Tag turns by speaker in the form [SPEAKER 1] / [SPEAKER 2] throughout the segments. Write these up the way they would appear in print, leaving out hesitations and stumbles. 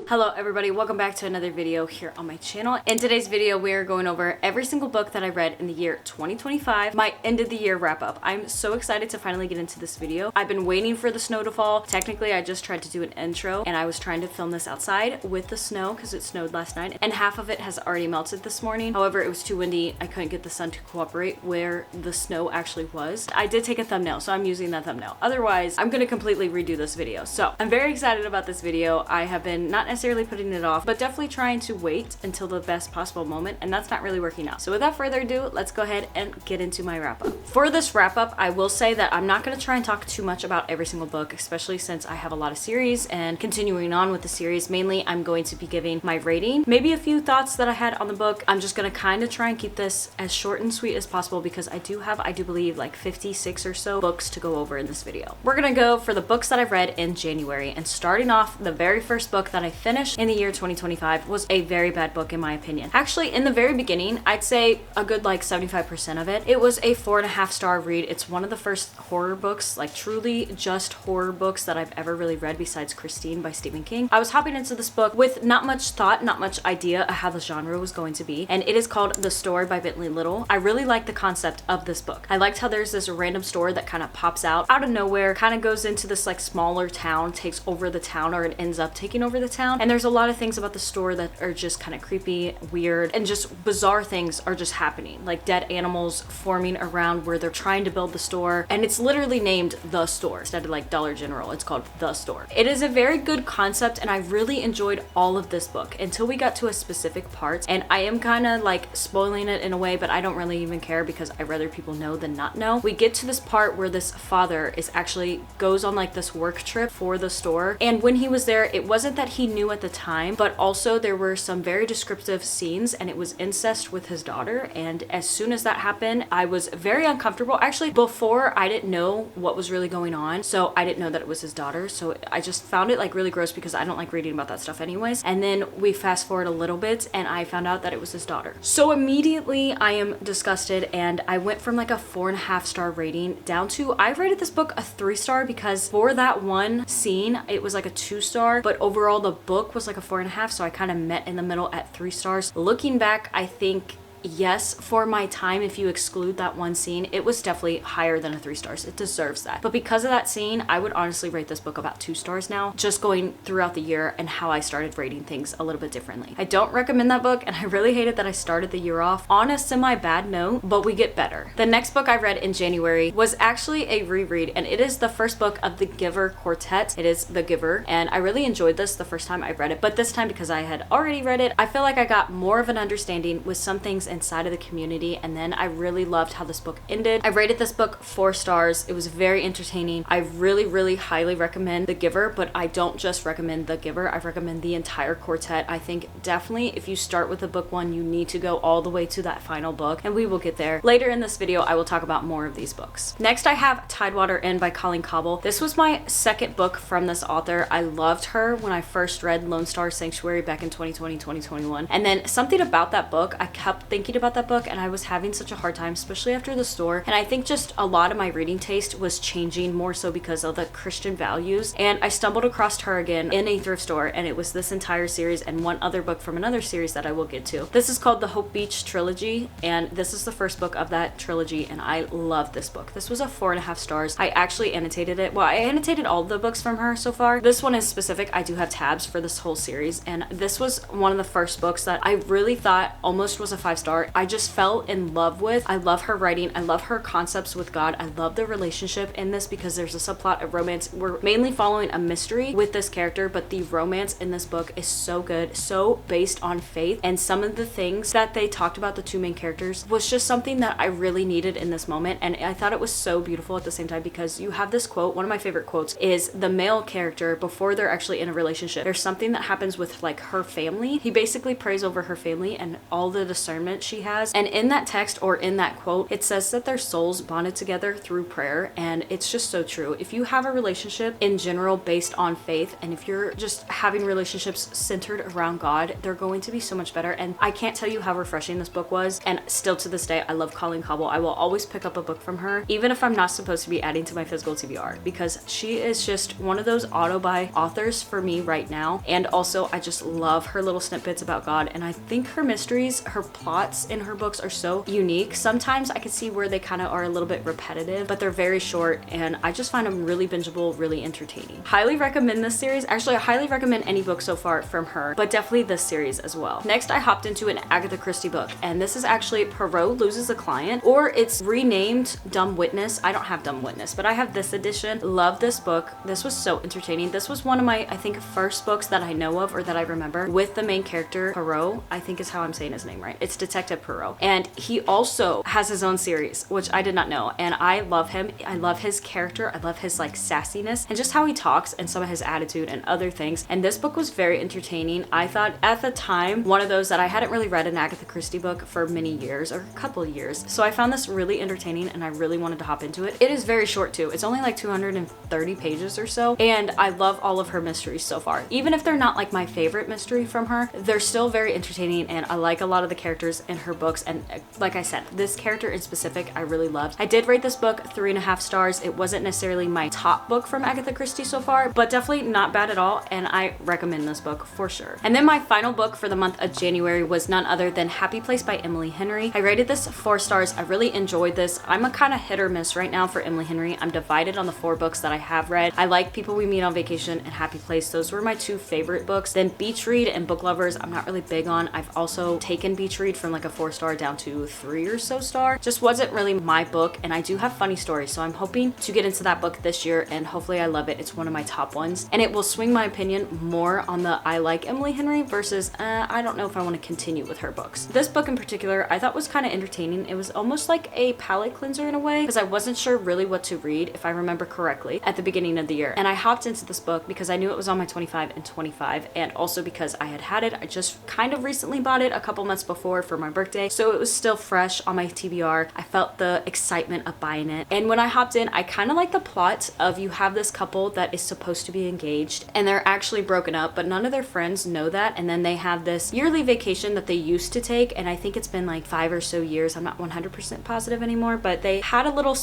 [SPEAKER 1] Hello everybody, welcome back to another video here on my channel. In today's video, we are going over every single book that I read in the year 2025, my end of the year wrap up. I'm so excited to finally get into this video. I've been waiting for the snow to fall. Technically, I just tried to do an intro and I was trying to film this outside with the snow because it snowed last night and half of it has already melted this morning. However, it was too windy. I couldn't get the sun to cooperate where the snow actually was. I did take a thumbnail, so I'm using that thumbnail. Otherwise, I'm going to completely redo this video. So I'm very excited about this video. I have been not necessarily putting it off, but definitely trying to wait until the best possible moment, and that's not really working out. So without further ado, let's go ahead and get into my wrap up. For this wrap up, I will say that I'm not going to try and talk too much about every single book, especially since I have a lot of series and continuing on with the series. Mainly, I'm going to be giving my rating, maybe a few thoughts that I had on the book. I'm just going to kind of try and keep this as short and sweet as possible because I do believe like 56 or so books to go over in this video. We're going to go for the books that I've read in January, and starting off, the very first book that I finished in the year 2025 was a very bad book in my opinion. Actually, in the very beginning, I'd say a good like 75% of it. It was a 4.5 star read. It's one of the first horror books, like truly just horror books that I've ever really read besides Christine by Stephen King. I was hopping into this book with not much thought, not much idea of how the genre was going to be, and it is called The Store by Bentley Little. I really like the concept of this book. I liked how there's this random store that kind of pops out of nowhere, kind of goes into this like smaller town, takes over the town, or it ends up taking over the town, and there's a lot of things about the store that are just kind of creepy, weird, and just bizarre things are just happening, like dead animals forming around where they're trying to build the store, and it's literally named The Store instead of like Dollar General. It's called The Store. It is a very good concept, and I really enjoyed all of this book until we got to a specific part, and I am kind of like spoiling it in a way, but I don't really even care because I'd rather people know than not know. We get to this part where this father is actually goes on like this work trip for the store, and when he was there, it wasn't that he knew at the time, but also there were some very descriptive scenes, and it was incest with his daughter, and as soon as that happened, I was very uncomfortable. Actually, before, I didn't know what was really going on, so I didn't know that it was his daughter, so I just found it like really gross because I don't like reading about that stuff anyways. And then we fast forward a little bit and I found out that it was his daughter, so immediately I am disgusted, and I went from like a 4.5 star rating down to, I rated this book a 3 star because for that one scene it was like a 2 star, but overall the book was like a 4.5, so I kind of met in the middle at 3 stars. Looking back, I think yes, for my time, if you exclude that one scene, it was definitely higher than a 3 stars. It deserves that. But because of that scene, I would honestly rate this book about 2 stars now, just going throughout the year and how I started rating things a little bit differently. I don't recommend that book, and I really hated that I started the year off on a semi-bad note, but we get better. The next book I read in January was actually a reread, and it is the first book of the Giver Quartet. It is The Giver, and I really enjoyed this the first time I read it, but this time because I had already read it, I feel like I got more of an understanding with some things inside of the community, and then I really loved how this book ended. I rated this book 4 stars. It was very entertaining. I really highly recommend The Giver, but I don't just recommend The Giver. I recommend the entire quartet. I think definitely if you start with the book 1, you need to go all the way to that final book, and we will get there. Later in this video, I will talk about more of these books. Next, I have Tidewater Inn by Colleen Cobble. This was my second book from this author. I loved her when I first read Lone Star Sanctuary back in 2020, 2021, and then something about that book, I kept thinking about that book, and I was having such a hard time, especially after The Store, and I think just a lot of my reading taste was changing more so because of the Christian values, and I stumbled across her again in a thrift store, and it was this entire series and one other book from another series that I will get to. This is called the Hope Beach Trilogy, and this is the first book of that trilogy, and I love this book. This was a 4.5 stars. I actually annotated it. Well, I annotated all the books from her so far. This one is specific. I do have tabs for this whole series, and this was one of the first books that I really thought almost was a 5 star. I just fell in love with. I love her writing. I love her concepts with God. I love the relationship in this because there's a subplot of romance. We're mainly following a mystery with this character, but the romance in this book is so good, so based on faith, and some of the things that they talked about the two main characters was just something that I really needed in this moment, and I thought it was so beautiful at the same time because you have this quote. One of my favorite quotes is the male character, before they're actually in a relationship, there's something that happens with like her family. He basically prays over her family and all the discernment moment she has. And in that text, or in that quote, it says that their souls bonded together through prayer. And it's just so true. If you have a relationship in general based on faith, and if you're just having relationships centered around God, they're going to be so much better. And I can't tell you how refreshing this book was. And still to this day, I love Colleen Cobble. I will always pick up a book from her, even if I'm not supposed to be adding to my physical TBR, because she is just one of those auto-buy authors for me right now. And also, I just love her little snippets about God. And I think her mysteries, her plots in her books are so unique. Sometimes I can see where they kind of are a little bit repetitive, but they're very short, and I just find them really bingeable, really entertaining. Highly recommend this series. Actually, I highly recommend any book so far from her, but definitely this series as well. Next, I hopped into an Agatha Christie book, and this is actually Poirot Loses a Client, or it's renamed Dumb Witness. I don't have Dumb Witness, but I have this edition. Love this book. This was so entertaining. This was one of my, I think, first books that I know of, or that I remember, with the main character, Poirot, I think is how I'm saying his name right. It's Detective Poirot. And he also has his own series, which I did not know. And I love him. I love his character. I love his like sassiness and just how he talks and some of his attitude and other things. And this book was very entertaining. I thought at the time, one of those that I hadn't really read an Agatha Christie book for many years, or a couple of years. So I found this really entertaining, and I really wanted to hop into it. It is very short too. It's only like 230 pages or so. And I love all of her mysteries so far. Even if they're not like my favorite mystery from her, they're still very entertaining, and I like a lot of the characters in her books. And like I said, this character in specific, I really loved. I did rate this book 3.5 stars. It wasn't necessarily my top book from Agatha Christie so far, but definitely not bad at all. And I recommend this book for sure. And then my final book for the month of January was none other than Happy Place by Emily Henry. I rated this 4 stars. I really enjoyed this. I'm a kind of hit or miss right now for Emily Henry. I'm divided on the 4 books that I have read. I like People We Meet on Vacation and Happy Place. Those were my 2 favorite books. Then Beach Read and Book Lovers, I'm not really big on. I've also taken Beach Read from like a 4 star down to 3 or so star. Just wasn't really my book, and I do have funny stories, so I'm hoping to get into that book this year, and hopefully I love it. It's one of my top ones, and it will swing my opinion more on the I like Emily Henry versus I don't know if I want to continue with her books. This book in particular I thought was kind of entertaining. It was almost like a palate cleanser in a way, because I wasn't sure really what to read, if I remember correctly, at the beginning of the year. And I hopped into this book because I knew it was on my 25 and 25, and also because I had it. I just kind of recently bought it a couple months before for my birthday, so it was still fresh on my TBR. I felt the excitement of buying it, and when I hopped in, I kind of like the plot of, you have this couple that is supposed to be engaged, and they're actually broken up, but none of their friends know that. And then they have this yearly vacation that they used to take, and I think it's been like 5 or so years, I'm not 100% positive anymore, but they had a little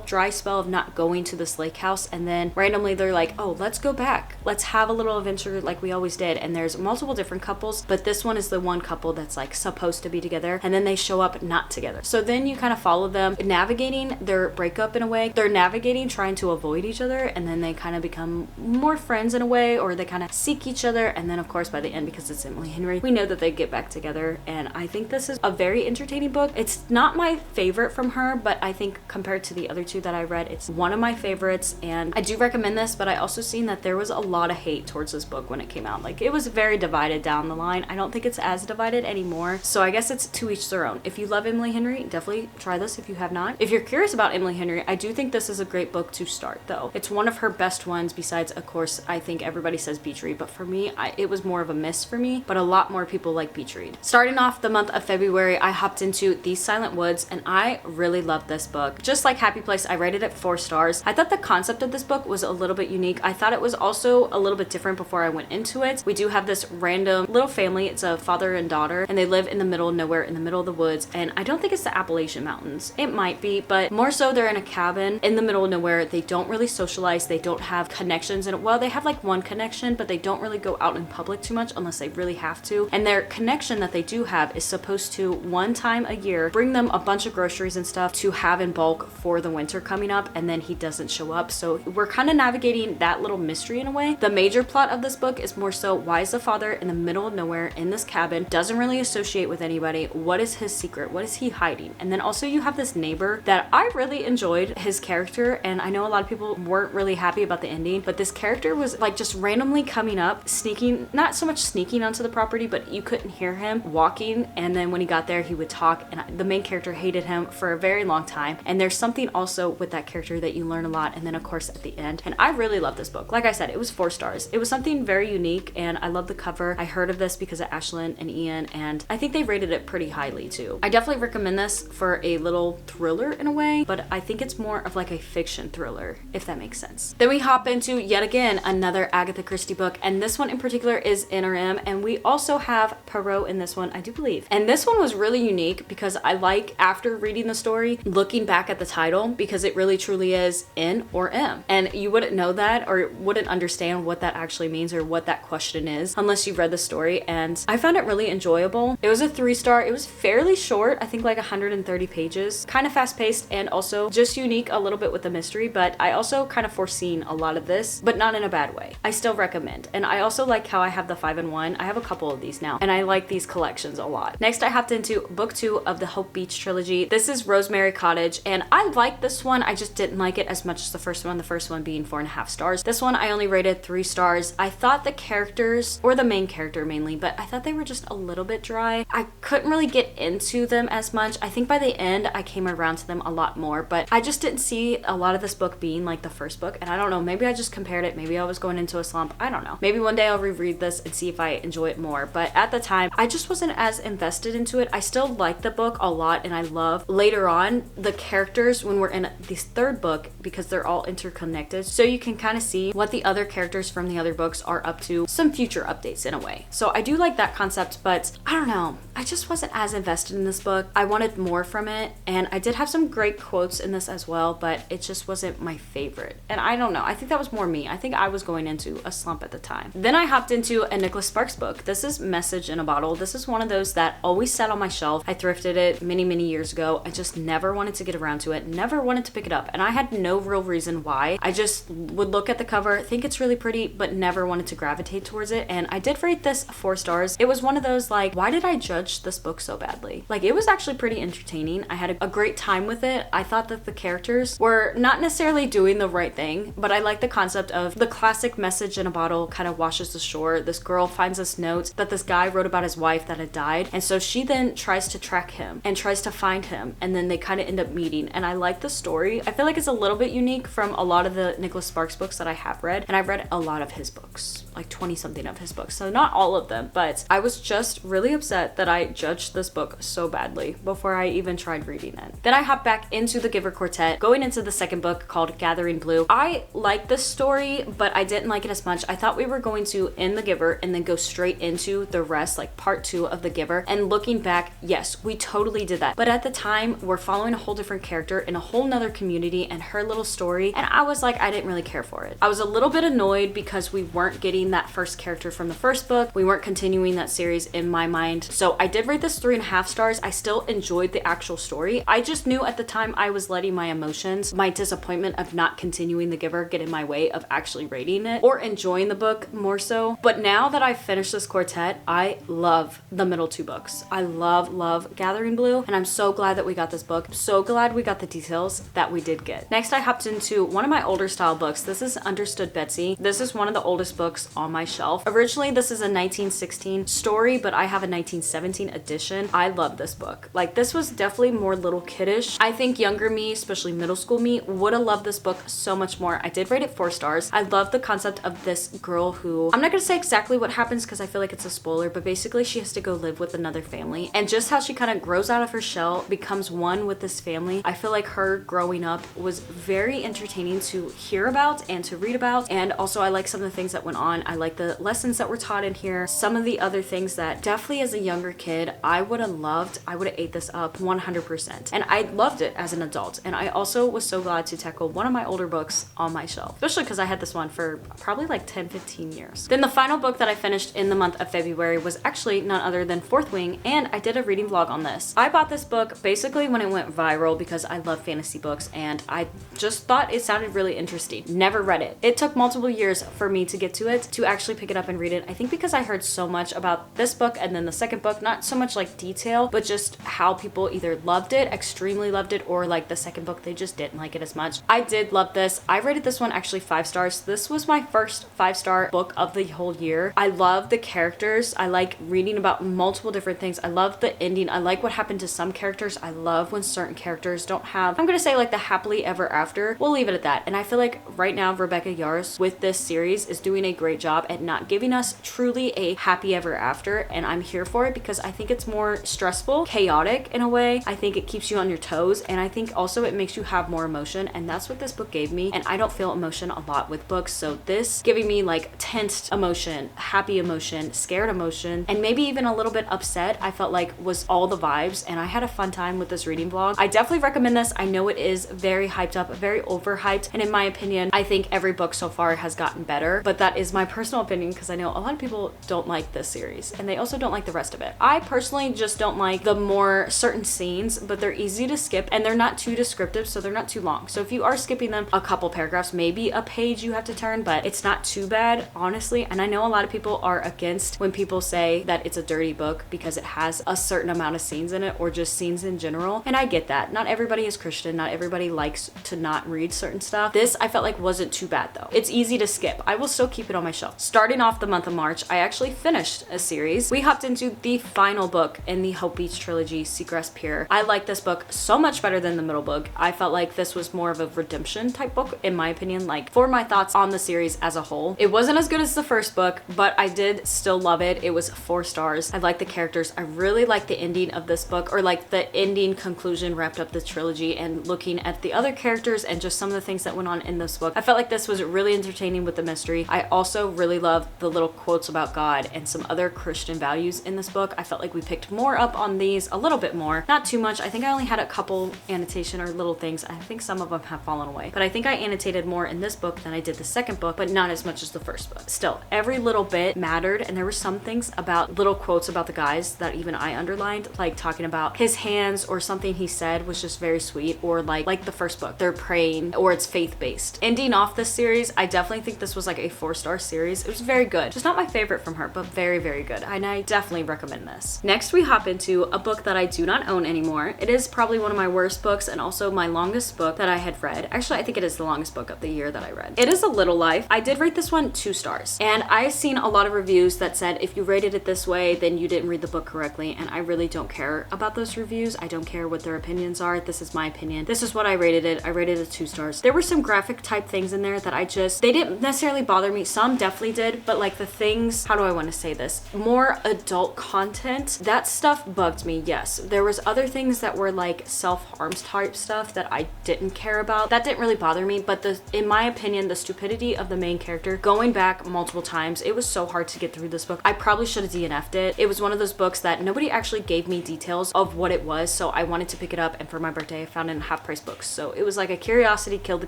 [SPEAKER 1] dry spell of not going to this lake house, and then randomly they're like, oh, let's go back, let's have a little adventure like we always did. And there's multiple different couples, but this one is the one couple that's like supposed to be together, and then they show up not together. So then you kind of follow them navigating their breakup in a way. They're navigating trying to avoid each other, and then they kind of become more friends in a way, or they kind of seek each other. And then of course by the end, because it's Emily Henry, we know that they get back together. And I think this is a very entertaining book. It's not my favorite from her, but I think compared to the other 2 that I read, it's one of my favorites, and I do recommend this. But I also seen that there was a lot of hate towards this book when it came out. Like, it was very divided down the line. I don't think it's as divided anymore, so I guess it's to each their own. If you love Emily Henry, definitely try this if you have not. If you're curious about Emily Henry, I do think this is a great book to start though. It's one of her best ones, besides of course I think everybody says Beach Read, but for me it was more of a miss for me, but a lot more people like Beach Read. Starting off the month of February, I hopped into These Silent Woods, and I really loved this book. Just like Happy Place, I rated it 4 stars. I thought the concept of this book was a little bit unique. I thought it was also a little bit different before I went into it. We do have this random little family. It's a father and daughter, and they live in the middle of nowhere, in the middle of the woods, and I don't think it's the Appalachian Mountains. It might be, but more so they're in a cabin in the middle of nowhere. They don't really socialize. They don't have connections, and well, they have like one connection, but they don't really go out in public too much unless they really have to. And their connection that they do have is supposed to, one time a year, bring them a bunch of groceries and stuff to have in bulk for the winter coming up, and then he doesn't show up. So we're kind of navigating that little mystery in a way. The major plot of this book is more so, why is the father in the middle of nowhere in this cabin, doesn't really associate with anybody? What is his secret? What is he hiding? And then also you have this neighbor that I really enjoyed his character, and I know a lot of people weren't really happy about the ending, but this character was like just randomly coming up, sneaking, not so much sneaking onto the property, but you couldn't hear him walking, and then when he got there he would talk, and the main character hated him for a very long time. And there's something also with that character that you learn a lot, and then of course at the end. And I really love this book. Like I said, it was 4 stars. It was something very unique, and I love the cover. I heard of this because of Ashlyn and Ian, and I think they rated it it pretty highly too. I definitely recommend this for a little thriller in a way, but I think it's more of like a fiction thriller, if that makes sense. Then we hop into yet again another Agatha Christie book, and this one in particular is Interim, and we also have Poirot in this one, I do believe. And this one was really unique because I like, after reading the story, looking back at the title, because it really truly is N or M. And you wouldn't know that or wouldn't understand what that actually means or what that question is unless you've read the story. And I found it really enjoyable. It was a 3-star. It was fairly short, I think like 130 pages, kind of fast paced and also just unique a little bit with the mystery, but I also kind of foreseen a lot of this, but not in a bad way. I still recommend. And I also like how I have the 5-in-1. I have a couple of these now, and I like these collections a lot. Next, I hopped into book 2 of the Hope Beach trilogy. This is Rosemary Cottage, and I like this one. I just didn't like it as much as the first one being 4.5 stars. This one I only rated 3 stars. I thought the characters, or the main character mainly, but I thought they were just a little bit dry. I couldn't really get into them as much. I think by the end I came around to them a lot more, but I just didn't see a lot of this book being like the first book, and I don't know, maybe I just compared it, maybe I was going into a slump, I don't know. Maybe one day I'll reread this and see if I enjoy it more, but at the time I just wasn't as invested into it. I still like the book a lot, and I love later on the characters when we're in this third book, because they're all interconnected, so you can kind of see what the other characters from the other books are up to, some future updates in a way. So I do like that concept, but I don't know, I just wasn't as invested in this book. I wanted more from it, and I did have some great quotes in this as well, but it just wasn't my favorite. And I don't know, I think that was more me. I think I was going into a slump at the time. Then I hopped into a Nicholas Sparks book. This is Message in a Bottle. This is one of those that always sat on my shelf. I thrifted it many years ago. I just never wanted to get around to it, never wanted to pick it up, and I had no real reason why. I just would look at the cover, think it's really pretty, but never wanted to gravitate towards it. And I did rate this 4 stars. It was one of those like, why did I judge this book so badly? Like, it was actually pretty entertaining. I had a great time with it. I thought that the characters were not necessarily doing the right thing, but I like the concept of the classic message in a bottle kind of washes ashore. This girl finds this note that this guy wrote about his wife that had died, and so she then tries to track him and tries to find him, and then they kind of end up meeting. And I like the story. I feel like it's a little bit unique from a lot of the Nicholas Sparks books that I have read, and I've read a lot of his books, like 20 something of his books, so not all of them, but I was just really upset that I judged this book so badly before I even tried reading it. Then I hopped back into the Giver Quartet, going into the second book called Gathering Blue. I liked this story, but I didn't like it as much. I thought we were going to end the Giver and then go straight into the rest, like part 2 of the Giver. And looking back, yes, we totally did that. But at the time, we're following a whole different character in a whole nother community and her little story, and I was like, I didn't really care for it. I was a little bit annoyed because we weren't getting that first character from the first book. We weren't continuing that series in my mind. So I did rate this 3.5 stars. I still enjoyed the actual story. I just knew at the time I was letting my emotions, my disappointment of not continuing the Giver, get in my way of actually rating it or enjoying the book more so. But now that I've finished this quartet, I love the middle 2 books. I love Gathering Blue, and I'm so glad that we got this book. So glad we got the details that we did get. Next, I hopped into one of my older style books. This is Understood Betsy. This is one of the oldest books on my shelf. Originally, this is a 1916 story, but I have a 1917 edition. I love this book. Like, this was definitely more little kiddish. I think younger me, especially middle school me, would have loved this book so much more. I did rate it 4 stars. I love the concept of this girl who, I'm not gonna say exactly what happens because I feel like it's a spoiler, but basically she has to go live with another family, and just how she kind of grows out of her shell, becomes one with this family. I feel like her growing up was very entertaining to hear about and to read about, and also I like some of the things that went on. I like the lessons that were taught in here. Some of the other things that definitely as a younger kid I would have loved. I would have ate this up 100%, and I loved it as an adult. And I also was so glad to tackle one of my older books on my shelf, especially because I had this one for probably like 10-15 years. Then the final book that I finished in the month of February was actually none other than Fourth Wing, and I did a reading vlog on this. I bought this book basically when it went viral because I love fantasy books and I just thought it sounded really interesting. Never read it. It took multiple years for me to get to it, to actually pick it up and read it. I think because I heard so much about this book and then the second book, not so much like detail, but just how people either loved it, extremely loved it, or like the second book, they just didn't like it as much. I did love this. I rated this one actually 5 stars. This was my first 5-star book of the whole year. I love the characters. I like reading about multiple different things. I love the ending. I like what happened to some characters. I love when certain characters don't have, I'm gonna say like the happily ever after. We'll leave it at that. And I feel like right now Rebecca Yarros with this series is doing a great job at not giving us truly a happy ever after, and I'm here for it because I think it's more stressful, chaotic in a way. I think it keeps you on your toes, and I think also it makes you have more emotion, and that's what this book gave me. And I don't feel emotion a lot with books, so this giving me like tensed emotion, happy emotion, scared emotion, and maybe even a little bit upset, I felt like was all the vibes, and I had a fun time with this reading vlog. I definitely recommend this. I know it is very hyped up, very overhyped, and in my opinion, I think every book so far has gotten better, but that is my personal opinion because I know a lot of people don't like this series, and they also don't like the rest of it. I personally just don't like the more certain scenes, but they're easy to skip, and they're not too descriptive, so they're not too long. So if you are skipping them a couple paragraphs, maybe a page you have to turn, but it's not too bad, honestly. And I know a lot of people are against when people say that it's a dirty book because it has a certain amount of scenes in it, or just scenes in general, and I get that. Not everybody is Christian, not everybody likes to not read certain stuff. This I felt like wasn't too bad though. It's easy to skip. I will still keep it on my shelf. Starting off the month of March, I actually finished a series. We hopped into the final book in the Hope Beach trilogy, Seagrass Pier. I like this book so much better than the middle book. I felt like this was more of a redemption type book, in my opinion, like for my thoughts on the series as a whole. It wasn't as good as the first book, but I did still love it. It was 4 stars. I like the characters. I really like the ending of this book, or like the ending conclusion wrapped up the trilogy, and looking at the other characters and just some of the things that went on in this book. I felt like this was really entertaining with the mystery. I also really loved the little quotes about God and some other Christian values in this book. I felt like we picked more up on these a little bit more, not too much. I think I only had a couple annotation or little things. I think some of them have fallen away, but I think I annotated more in this book than I did the second book, but not as much as the first book. Still, every little bit mattered, and there were some things about little quotes about the guys that even I underlined, like talking about his hands, or something he said was just very sweet, or like the first book, they're praying, or it's faith-based. Ending off this series, I definitely think this was like a 4-star series. It was very good. Just not my favorite from her, but very, very good. And I definitely recommend this. Next, we hop into a book that I do not own anymore. It is probably one of my worst books, and also my longest book that I had read. Actually, I think it is the longest book of the year that I read. It is A Little Life. I did rate this one 2 stars, and I've seen a lot of reviews that said if you rated it this way, then you didn't read the book correctly, and I really don't care about those reviews. I don't care what their opinions are. This is my opinion. This is what I rated it. I rated it 2 stars. There were some graphic type things in there that they didn't necessarily bother me. Some definitely did, but like the things, how do I want to say this? More adult content, that stuff bugged me, yes. There was other things that were like self-harm type stuff that I didn't care about. That didn't really bother me, but in my opinion, the stupidity of the main character, going back multiple times, it was so hard to get through this book. I probably should have DNF'd it. It was one of those books that nobody actually gave me details of what it was, so I wanted to pick it up, and for my birthday I found it in half-price books. So it was like a curiosity killed the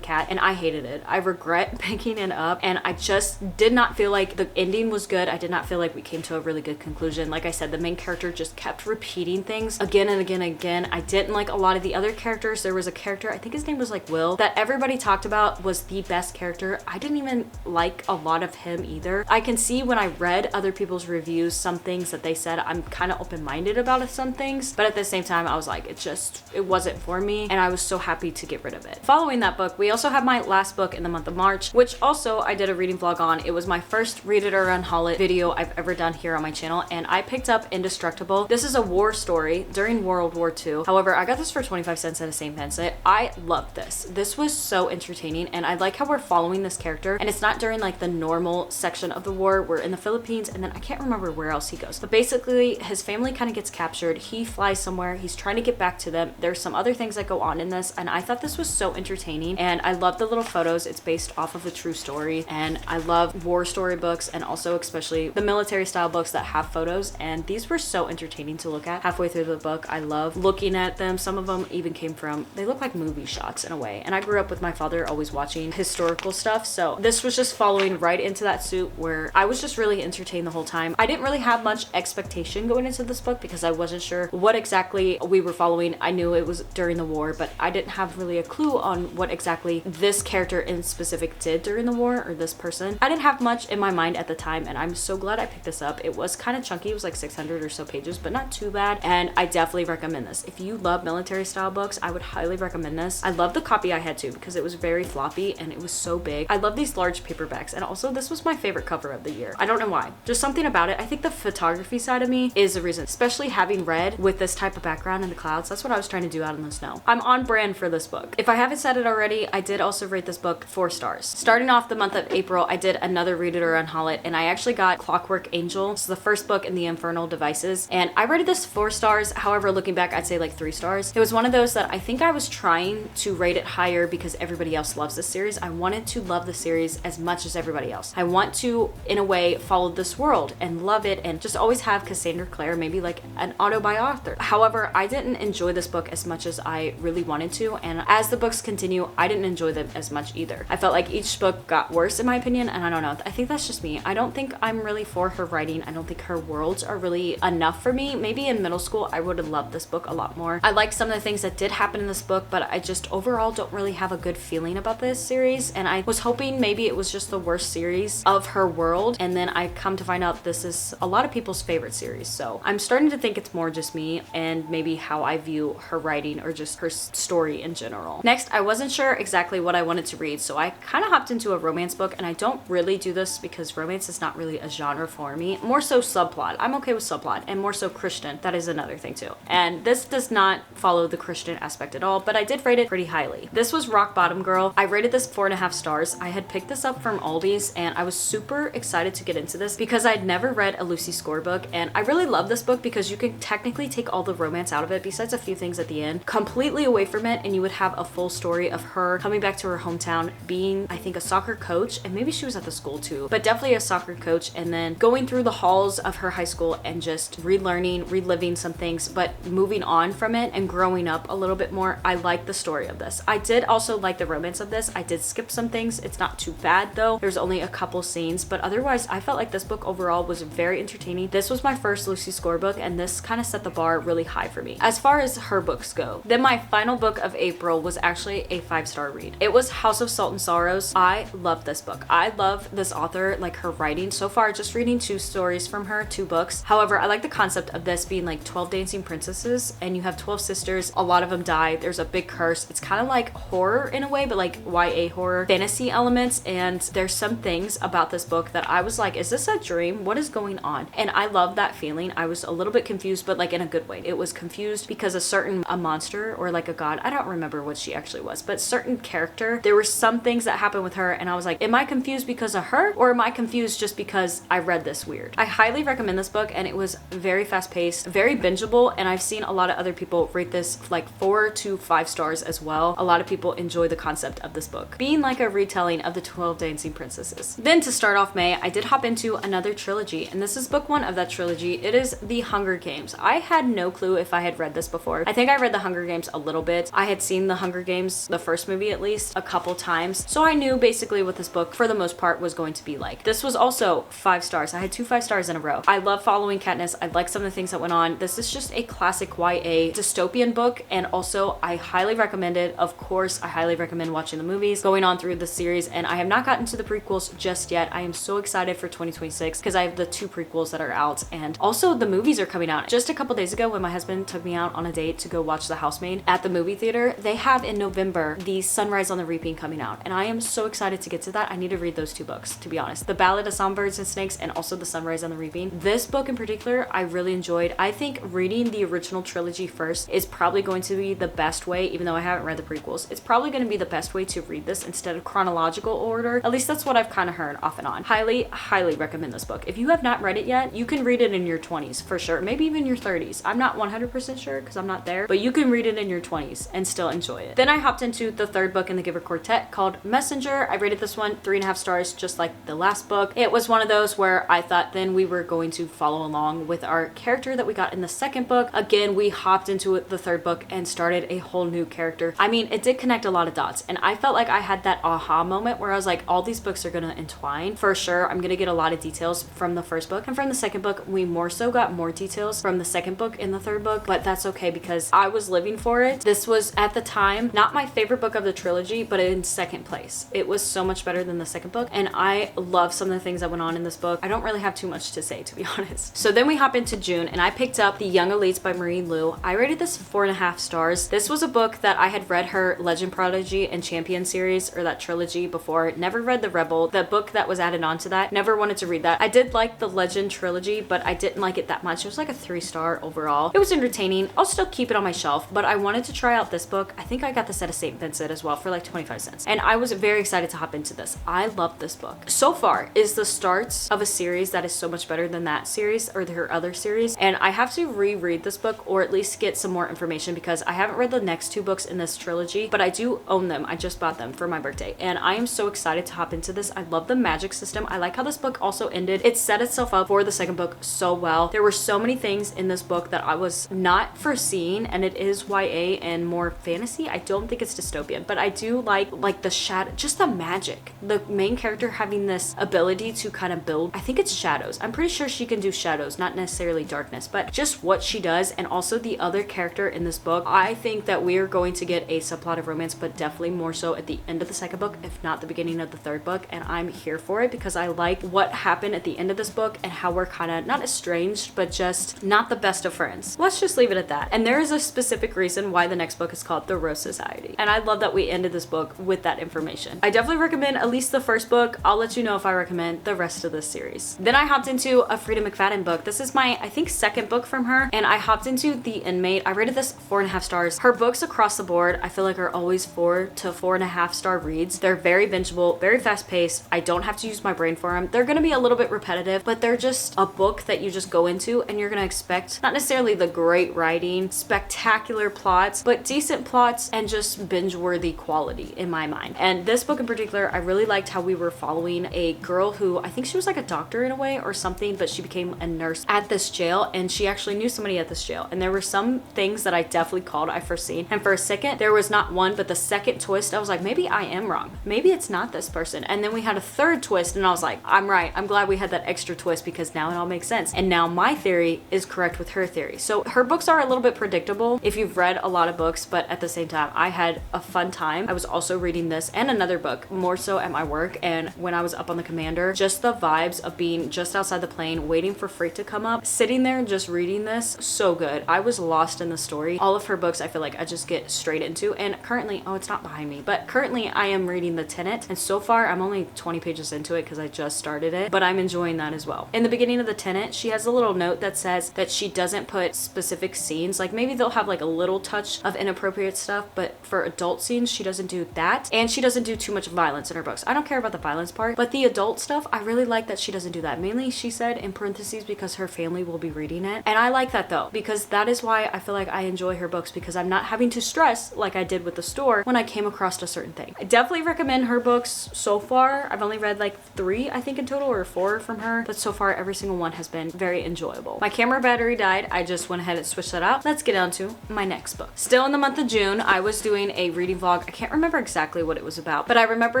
[SPEAKER 1] cat, and I hated it. I regret picking it up, and I just did not feel like the ending was good. I did not feel like we came to a really good conclusion. Like I said, the main character just kept repeating things again and again and again. I didn't like a lot of the other characters. There was a character, I think his name was like Will, that everybody talked about was the best character. I didn't even like a lot of him either. I can see when I read other people's reviews, some things that they said, I'm kind of open-minded about some things, but at the same time, I was like, it wasn't for me, and I was so happy to get rid of it. Following that book, we also have my last book in the month of March, which also I did a reading vlog on. It was my first Read It or Unhaul It video I've ever done here on my channel, and I picked up Indestructible. This is a war story during World War II. However, I got this for 25 cents at a St. Vincent. I loved this. This was so entertaining, and I like how we're following this character, and it's not during like the normal section of the war. We're in the Philippines, and then I can't remember where else he goes, but basically his family kind of gets captured. He flies somewhere. He's trying to get back to them. There's some other things that go on in this, and I thought this was so entertaining, and I love the little photos. It's based off of a true story, and I love war story books, and also especially the military style books that have photos, and these were so entertaining to look at halfway through the book. I love looking at them. Some of them even came from, they look like movie shots in a way, and I grew up with my father always watching historical stuff, so this was just following right into that suit where I was just really entertained the whole time. I didn't really have much expectation going into this book because I wasn't sure what exactly we were following. I knew it was during the war, but I didn't have really a clue on what exactly this character in specific did during the war, or this person. I didn't have much in my mind at the time, and I'm so glad I picked this up. It was kind of chunky. It was like 600 or so pages, but not too bad, and I definitely recommend this. If you love military style books, I would highly recommend this. I love the copy I had too because it was very floppy and it was so big. I love these large paperbacks, and also this was my favorite cover of the year. I don't know why. Just something about it. I think the photography side of me is the reason, especially having read with this type of background in the clouds. That's what I was trying to do out in the snow. I'm on brand for this book. If I haven't said it already, I did also rate this book 4 stars. Starting off the month of April, I did another another Read It or Unhaul It, and I actually got Clockwork Angel. It's the first book in the Infernal Devices, and I rated this 4 stars. However, looking back, I'd say like 3 stars. It was one of those that I think I was trying to rate it higher because everybody else loves this series. I wanted to love the series as much as everybody else. I want to, in a way, follow this world and love it and just always have Cassandra Clare, maybe like an auto-author. However, I didn't enjoy this book as much as I really wanted to, and as the books continue, I didn't enjoy them as much either. I felt like each book got worse in my opinion, and I don't know. I think that's just me. I don't think I'm really for her writing. I don't think her worlds are really enough for me. Maybe in middle school, I would have loved this book a lot more. I like some of the things that did happen in this book, but I just overall don't really have a good feeling about this series, and I was hoping maybe it was just the worst series of her world, and then I come to find out this is a lot of people's favorite series. So I'm starting to think it's more just me and maybe how I view her writing or just her story in general. Next, I wasn't sure exactly what I wanted to read, so I kind of hopped into a romance book, and I don't really do this because romance is not really a genre for me. More so subplot. I'm okay with subplot, and more so Christian. That is another thing too. And this does not follow the Christian aspect at all, but I did rate it pretty highly. This was Rock Bottom Girl. I rated this 4.5 stars. I had picked this up from Aldi's, and I was super excited to get into this because I'd never read a Lucy Score book, and I really love this book because you can technically take all the romance out of it, besides a few things at the end, completely away from it, and you would have a full story of her coming back to her hometown, being, I think, a soccer coach, and maybe she was at the school too, but definitely a soccer coach, and then going through the halls of her high school and just relearning, reliving some things, but moving on from it and growing up a little bit more. I like the story of this. I did also like the romance of this. I did skip some things. It's not too bad though. There's only a couple scenes, but otherwise I felt like this book overall was very entertaining. This was my first Lucy Score book, and this kind of set the bar really high for me as far as her books go. Then my final book of April was actually a 5-star read. It was House of Salt and Sorrows. I love this book. I love this author, like her writing. So far, just reading 2 stories from her, 2 books. However, I like the concept of this being like 12 dancing princesses, and you have 12 sisters. A lot of them die. There's a big curse. It's kind of like horror in a way, but like YA horror, fantasy elements, and there's some things about this book that I was like, is this a dream? What is going on? And I love that feeling. I was a little bit confused, but like in a good way. It was confused because a monster or like a god, I don't remember what she actually was, but certain character, there were some things that happened with her, and I was like, am I confused because of her, or am I confused just because I read this weird? I highly recommend this book, and it was very fast paced, very bingeable, and I've seen a lot of other people rate this like 4 to 5 stars as well. A lot of people enjoy the concept of this book being like a retelling of the 12 Dancing Princesses. Then to start off May, I did hop into another trilogy, and this is book 1 of that trilogy. It is The Hunger Games. I had no clue if I had read this before. I think I read The Hunger Games a little bit. I had seen The Hunger Games, the first movie at least, a couple times, so I knew basically what this book for the most part was going to be like. This was also 5 stars. I had 2 5 stars in a row. I love following Katniss. I like some of the things that went on. This is just a classic YA dystopian book, and also I highly recommend it. Of course, I highly recommend watching the movies, going on through the series, and I have not gotten to the prequels just yet. I am so excited for 2026 because I have the 2 prequels that are out, and also the movies are coming out. Just a couple days ago when my husband took me out on a date to go watch The Housemaid at the movie theater, they have in November the Sunrise on the Reaping coming out, and I am so excited to get to that. I need to read those 2 books, to be honest. The Ballad of Songbirds and Snakes, and also The Sunrise on the Reaping. This book in particular, I really enjoyed. I think reading the original trilogy first is probably going to be the best way, even though I haven't read the prequels. It's probably going to be the best way to read this instead of chronological order. At least that's what I've kind of heard off and on. Highly recommend this book. If you have not read it yet, you can read it in your 20s for sure. Maybe even your 30s. I'm not 100% sure because I'm not there, but you can read it in your 20s and still enjoy it. Then I hopped into the 3rd book in the Giver Quartet called Messenger. I rated this one 3.5 stars, just like the last book. It was one of those where I thought then we were going to follow along with our character that we got in the 2nd book. Again, we hopped into the 3rd book and started a whole new character. I mean, it did connect a lot of dots, and I felt like I had that aha moment where I was like, all these books are gonna entwine. For sure, I'm gonna get a lot of details from the 1st book, and from the 2nd book, we more so got more details from the 2nd book in the 3rd book, but that's okay because I was living for it. This was, at the time, not my favorite book of the trilogy, but in 2nd place. It was so much better than the 2nd book, and I love some of the things that went on in this book. I don't really have too much to say, to be honest. So then we hop into June, and I picked up The Young Elites by Marie Lu. I rated this 4.5 stars. This was a book that I had read her Legend Prodigy and Champion series, or that trilogy, before. Never read The Rebel, the book that was added on to that. Never wanted to read that. I did like the Legend trilogy, but I didn't like it that much. It was like a 3-star overall. It was entertaining. I'll still keep it on my shelf, but I wanted to try out this book. I think I got this at a St. Vincent as well for like 25 cents, and I was very excited to hop into this. I love this book. book so far is the starts of a series that is so much better than that series or her other series. And I have to reread this book, or at least get some more information, because I haven't read the next 2 books in this trilogy, but I do own them. I just bought them for my birthday and I am so excited to hop into this. I love the magic system. I like how this book also ended. It set itself up for the second book so well. There were so many things in this book that I was not foreseeing, and it is YA and more fantasy. I don't think it's dystopian, but I do like the shadow, just the magic. The main character having this ability to kind of build, I think it's shadows. I'm pretty sure she can do shadows, not necessarily darkness, but just what she does. And also the other character in this book, I think that we are going to get a subplot of romance, but definitely more so at the end of the second book, if not the beginning of the third book. And I'm here for it because I like what happened at the end of this book and how we're kind of not estranged, but just not the best of friends. Let's just leave it at that. And there is a specific reason why the next book is called The Rose Society. And I love that we ended this book with that information. I definitely recommend at least the first book. I'll let you know if I recommend the rest of this series. Then I hopped into a Freida McFadden book. This is my, I think, second book from her. And I hopped into The Inmate. I rated this 4.5 stars. Her books across the board, I feel like, are always 4 to 4.5 star reads. They're very bingeable, very fast paced. I don't have to use my brain for them. They're gonna be a little bit repetitive, but they're just a book that you just go into and you're gonna expect not necessarily the great writing, spectacular plots, but decent plots and just binge-worthy quality in my mind. And this book in particular, I really liked how we were following a girl who, I think she was like a doctor in a way or something, but she became a nurse at this jail, and she actually knew somebody at this jail. And there were some things that I definitely called I foreseen. And for a second, there was not one, but the second twist, I was like, maybe I am wrong. Maybe it's not this person. And then we had a third twist and I was like, I'm right. I'm glad we had that extra twist because now it all makes sense. And now my theory is correct with her theory. So her books are a little bit predictable if you've read a lot of books, but at the same time, I had a fun time. I was also reading this and another book, more so at my work. And when I was up on the Commander, just the vibes of being just outside the plane, waiting for freight to come up, sitting there and just reading this, so good. I was lost in the story. All of her books, I feel like I just get straight into. And currently, oh, it's not behind me, but currently I am reading The Tenet. And so far, I'm only 20 pages into it because I just started it, but I'm enjoying that as well. In the beginning of The Tenet, she has a little note that says that she doesn't put specific scenes. Like maybe they'll have like a little touch of inappropriate stuff, but for adult scenes, she doesn't do that. And she doesn't do too much violence in her books. I don't care about the violence part, but the adult stuff, I really like that she doesn't do that. Mainly, she said in parentheses, because her family will be reading it. And I like that though, because that is why I feel like I enjoy her books, because I'm not having to stress like I did with the store when I came across a certain thing. I definitely recommend her books so far. I've only read like 3, I think in total, or 4 from her, but so far every single one has been very enjoyable. My camera battery died. I just went ahead and switched that out. Let's get on to my next book. Still in the month of June, I was doing a reading vlog. I can't remember exactly what it was about, but I remember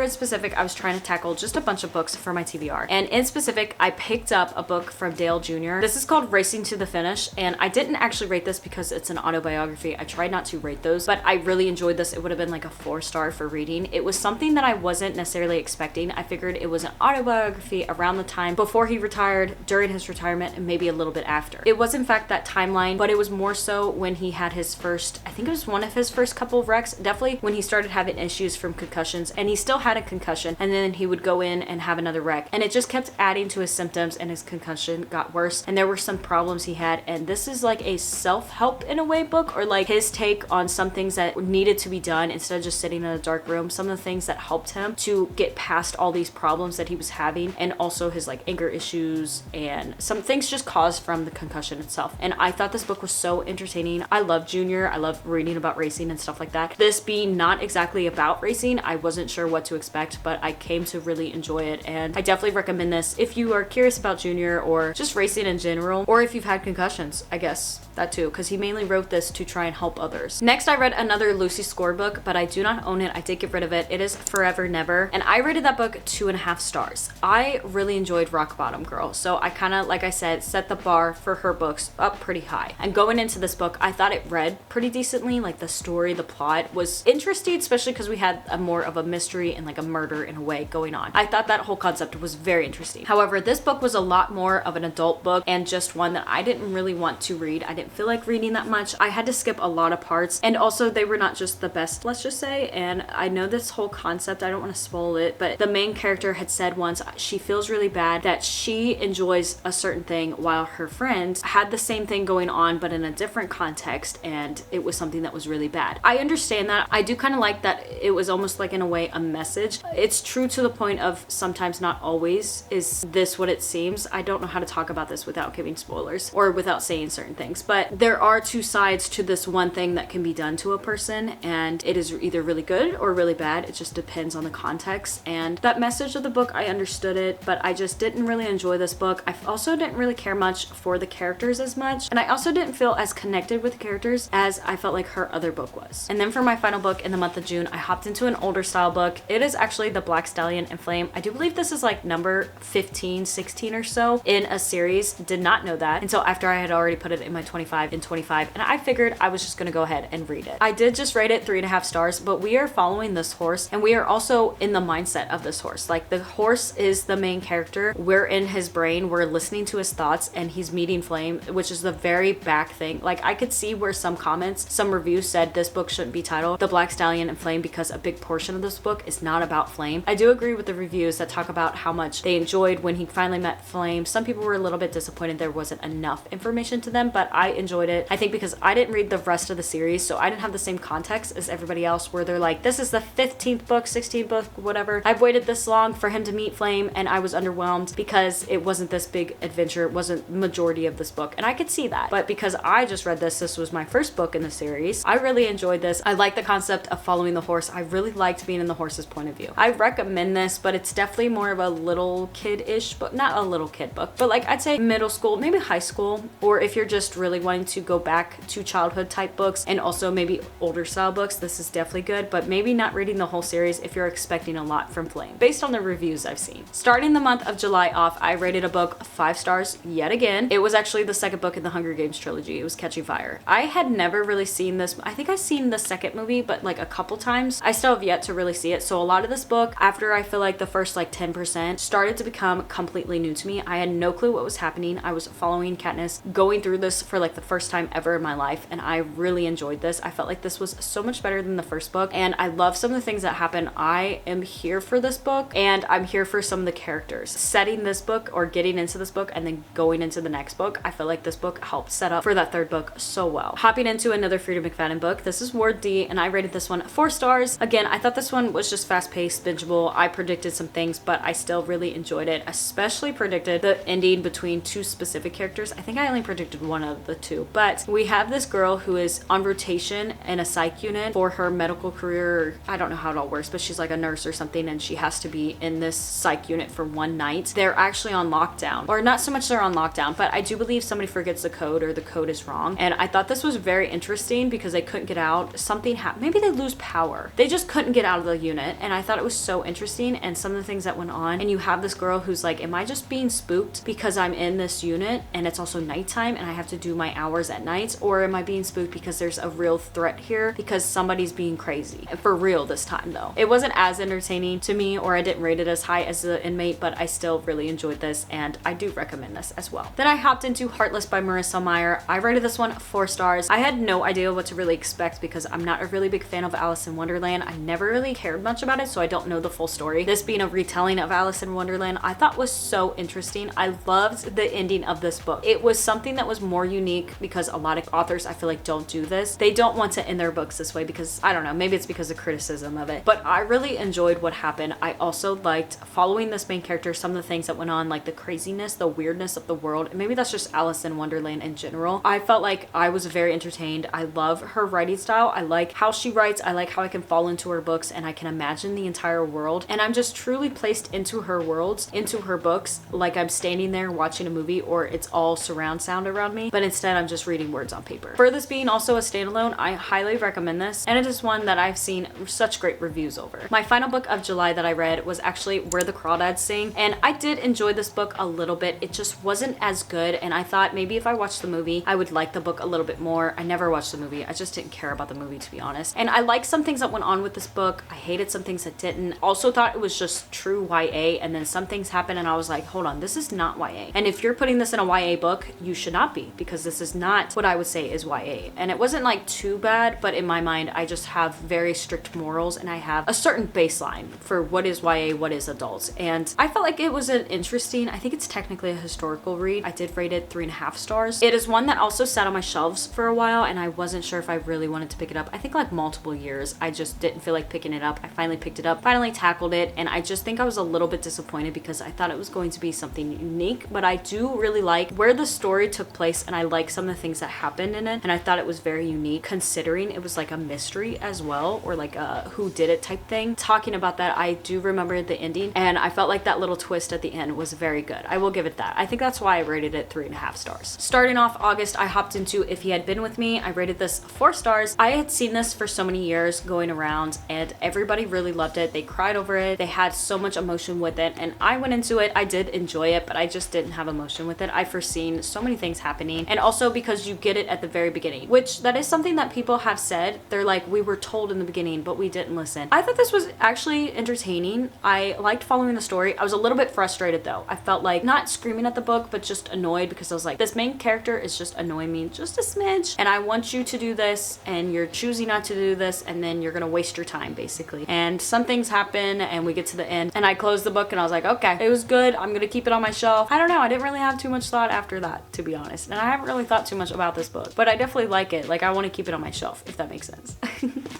[SPEAKER 1] in specific, I was trying to tackle just a bunch of books for my TBR. And in specific, I picked up a book from Dale Jr. This is called Racing to the Finish, and I didn't actually rate this because it's an autobiography. I tried not to rate those, but I really enjoyed this. It would have been like a 4-star for reading. It was something that I wasn't necessarily expecting. I figured it was an autobiography around the time before he retired, during his retirement, and maybe a little bit after. It was in fact that timeline, but it was more so when he had his first, I think it was one of his first couple of wrecks, definitely when he started having issues from concussions, and he still had a concussion, and then he would go in and have another wreck, and it just kept adding to his symptoms, and his concussion got worse, and there were some problems he had. And this is like a self-help in a way book, or like his take on some things that needed to be done instead of just sitting in a dark room, some of the things that helped him to get past all these problems that he was having, and also his like anger issues and some things just caused from the concussion itself. And I thought this book was so entertaining. I love Junior. I love reading about racing and stuff like that. This being not exactly about racing, I wasn't sure what to expect, but I came to really enjoy it, and I definitely recommend this if you are curious about Junior or just racing in general, or if you've had concussions, I guess that too, because he mainly wrote this to try and help others. Next, I read another Lucy Score book, but I do not own it. I did get rid of it. It is Forever Never, and I rated that book 2.5 stars. I really enjoyed Rock Bottom Girl, so I kind of, like I said, set the bar for her books up pretty high. And going into this book, I thought it read pretty decently. Like the story, the plot was interesting, especially because we had a more of a mystery and like a murder in a way going on. I thought that whole concept was very interesting. However, this book was a lot more of an adult book, and just one that I didn't really want to read. I didn't feel like reading that much. I had to skip a lot of parts, and also they were not just the best, let's just say. And I know this whole concept, I don't want to spoil it, but the main character had said once she feels really bad that she enjoys a certain thing while her friends had the same thing going on but in a different context, and it was something that was really bad. I understand that. I do kind of like that it was almost like in a way a message. It's true to the point point of sometimes not always is this what it seems. I don't know how to talk about this without giving spoilers or without saying certain things, but there are two sides to this one thing that can be done to a person, and it is either really good or really bad. It just depends on the context. And that message of the book, I understood it, but I just didn't really enjoy this book. I also didn't really care much for the characters as much, and I also didn't feel as connected with the characters as I felt like her other book was. And then for my final book in the month of June, I hopped into an older style book. It is actually The Black Stallion and Flame. I do believe this is like number 15, 16 or so in a series. Did not know that until after I had already put it in my 25 in 25, and I figured I was just gonna go ahead and read it. I did just rate it 3.5 stars, but we are following this horse and we are also in the mindset of this horse. Like, the horse is the main character. We're in his brain, we're listening to his thoughts, and he's meeting Flame, which is the very back thing. Like, I could see where some comments, some reviews said this book shouldn't be titled The Black Stallion and Flame because a big portion of this book is not about Flame. I do agree with the reviews that talk about how much they enjoyed when he finally met Flame. Some people were a little bit disappointed there wasn't enough information to them, but I enjoyed it. I think because I didn't read the rest of the series, so I didn't have the same context as everybody else where they're like, this is the 15th book, 16th book, whatever. I've waited this long for him to meet Flame, and I was underwhelmed because it wasn't this big adventure. It wasn't the majority of this book, and I could see that. But because I just read this was my first book in the series, I really enjoyed this. I like the concept of following the horse. I really liked being in the horse's point of view. I recommend this, but it's definitely more of a little kid-ish book. Not a little kid book, but like I'd say middle school, maybe high school, or if you're just really wanting to go back to childhood type books and also maybe older style books, this is definitely good, but maybe not reading the whole series if you're expecting a lot from Flame, based on the reviews I've seen. Starting the month of July off, I rated a book 5 stars yet again. It was actually the second book in the Hunger Games trilogy. It was Catching Fire. I had never really seen this. I think I've seen the second movie, but like a couple times. I still have yet to really see it. So a lot of this book, after I feel like the first like 10%, started to become completely new to me. I had no clue what was happening. I was following Katniss going through this for like the first time ever in my life, and I really enjoyed this. I felt like this was so much better than the first book, and I love some of the things that happen. I am here for this book, and I'm here for some of the characters. Setting this book or getting into this book and then going into the next book, I feel like this book helped set up for that third book so well. Hopping into another Freida McFadden book. This is Ward D, and I rated this one 4 stars. Again, I thought this one was just fast-paced, bingeable. I predicted some things, but I still really enjoyed it, especially predicted the ending between 2 specific characters. I think I only predicted one of the 2, but we have this girl who is on rotation in a psych unit for her medical career. I don't know how it all works, but she's like a nurse or something, and she has to be in this psych unit for one night. They're actually on lockdown, or not so much they're on lockdown, but I do believe somebody forgets the code or the code is wrong. And I thought this was very interesting because they couldn't get out. Something happened. Maybe they lose power. They just couldn't get out of the unit, and I thought it was so interesting, and some of the things that went on. And you have this girl who's like, am I just being spooked because I'm in this unit and it's also nighttime and I have to do my hours at night, or am I being spooked because there's a real threat here because somebody's being crazy? For real this time though. It wasn't as entertaining to me, or I didn't rate it as high as The Inmate, but I still really enjoyed this, and I do recommend this as well. Then I hopped into Heartless by Marissa Meyer. I rated this one 4 stars. I had no idea what to really expect because I'm not a really big fan of Alice in Wonderland. I never really cared much about it, so I don't know the full story. This being a retelling of Alice in Wonderland, I thought was so interesting. I loved the ending of this book. It was something that was more unique because a lot of authors I feel like don't do this. They don't want to end their books this way because, I don't know, maybe it's because of criticism of it, but I really enjoyed what happened. I also liked following this main character, some of the things that went on, like the craziness, the weirdness of the world, and maybe that's just Alice in Wonderland in general. I felt like I was very entertained. I love her writing style. I like how she writes. I like how I can fall into her books and I can imagine the entire world, and I'm just truly placed into her worlds, into her books, like I'm standing there watching a movie, or it's all surround sound around me, but instead I'm just reading words on paper. For this being also a standalone, I highly recommend this, and it is one that I've seen such great reviews over. My final book of July that I read was actually Where the Crawdads Sing, and I did enjoy this book a little bit. It just wasn't as good, and I thought maybe if I watched the movie I would like the book a little bit more. I never watched the movie. I just didn't care about the movie, to be honest, and I liked some things that went on with this book. I hated some things that didn't. Also thought it was just true YA, and then some things happened and I was like, hold on, this is not YA. And if you're putting this in a YA book, you should not be, because this is not what I would say is YA. And it wasn't like too bad, but in my mind I just have very strict morals and I have a certain baseline for what is YA, what is adults, and I felt like it was an interesting, I think it's technically a historical read. I did rate it 3.5 stars. It is one that also sat on my shelves for a while and I wasn't sure if I really wanted to pick it up. I think like multiple years I just didn't feel like picking it up. I finally picked it up, finally tackled it, and and I just think I was a little bit disappointed because I thought it was going to be something unique, but I do really like where the story took place, and I like some of the things that happened in it, and I thought it was very unique considering it was like a mystery as well, or like a who did it type thing. Talking about that, I do remember the ending, and I felt like that little twist at the end was very good. I will give it that. I think that's why I rated it 3.5 stars. Starting off August, I hopped into If He Had Been With Me. I rated this 4 stars. I had seen this for so many years going around, and everybody really loved it. They cried over it. They had so much emotion with it, and I went into it. I did enjoy it, but I just didn't have emotion with it. I foreseen so many things happening, and also because you get it at the very beginning, which that is something that people have said. They're like, we were told in the beginning, but we didn't listen. I thought this was actually entertaining. I liked following the story. I was a little bit frustrated though. I felt like not screaming at the book, but just annoyed because I was like, this main character is just annoying me just a smidge, and I want you to do this, and you're choosing not to do this, and then you're gonna waste your time basically. And some things happen, and we get to the end, and I closed the book, and I was like, okay, it was good. I'm gonna keep it on my shelf. I don't know. I didn't really have too much thought after that, to be honest, and I haven't really thought too much about this book, but I definitely like it. Like, I want to keep it on my shelf, if that makes sense.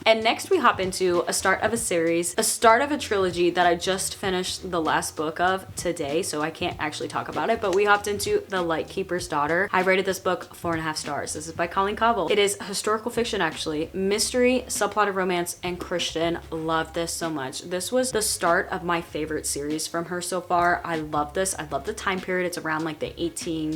[SPEAKER 1] And next we hop into a start of a series, a start of a trilogy that I just finished the last book of today, so I can't actually talk about it, but we hopped into The Lightkeeper's Daughter. I rated this book 4.5 stars. This is by Colleen Cobble. It is historical fiction, actually, mystery, subplot of romance, and Christian. Love this so much. This was the start of my favorite series from her so far. I love this. I love the time period. It's around like the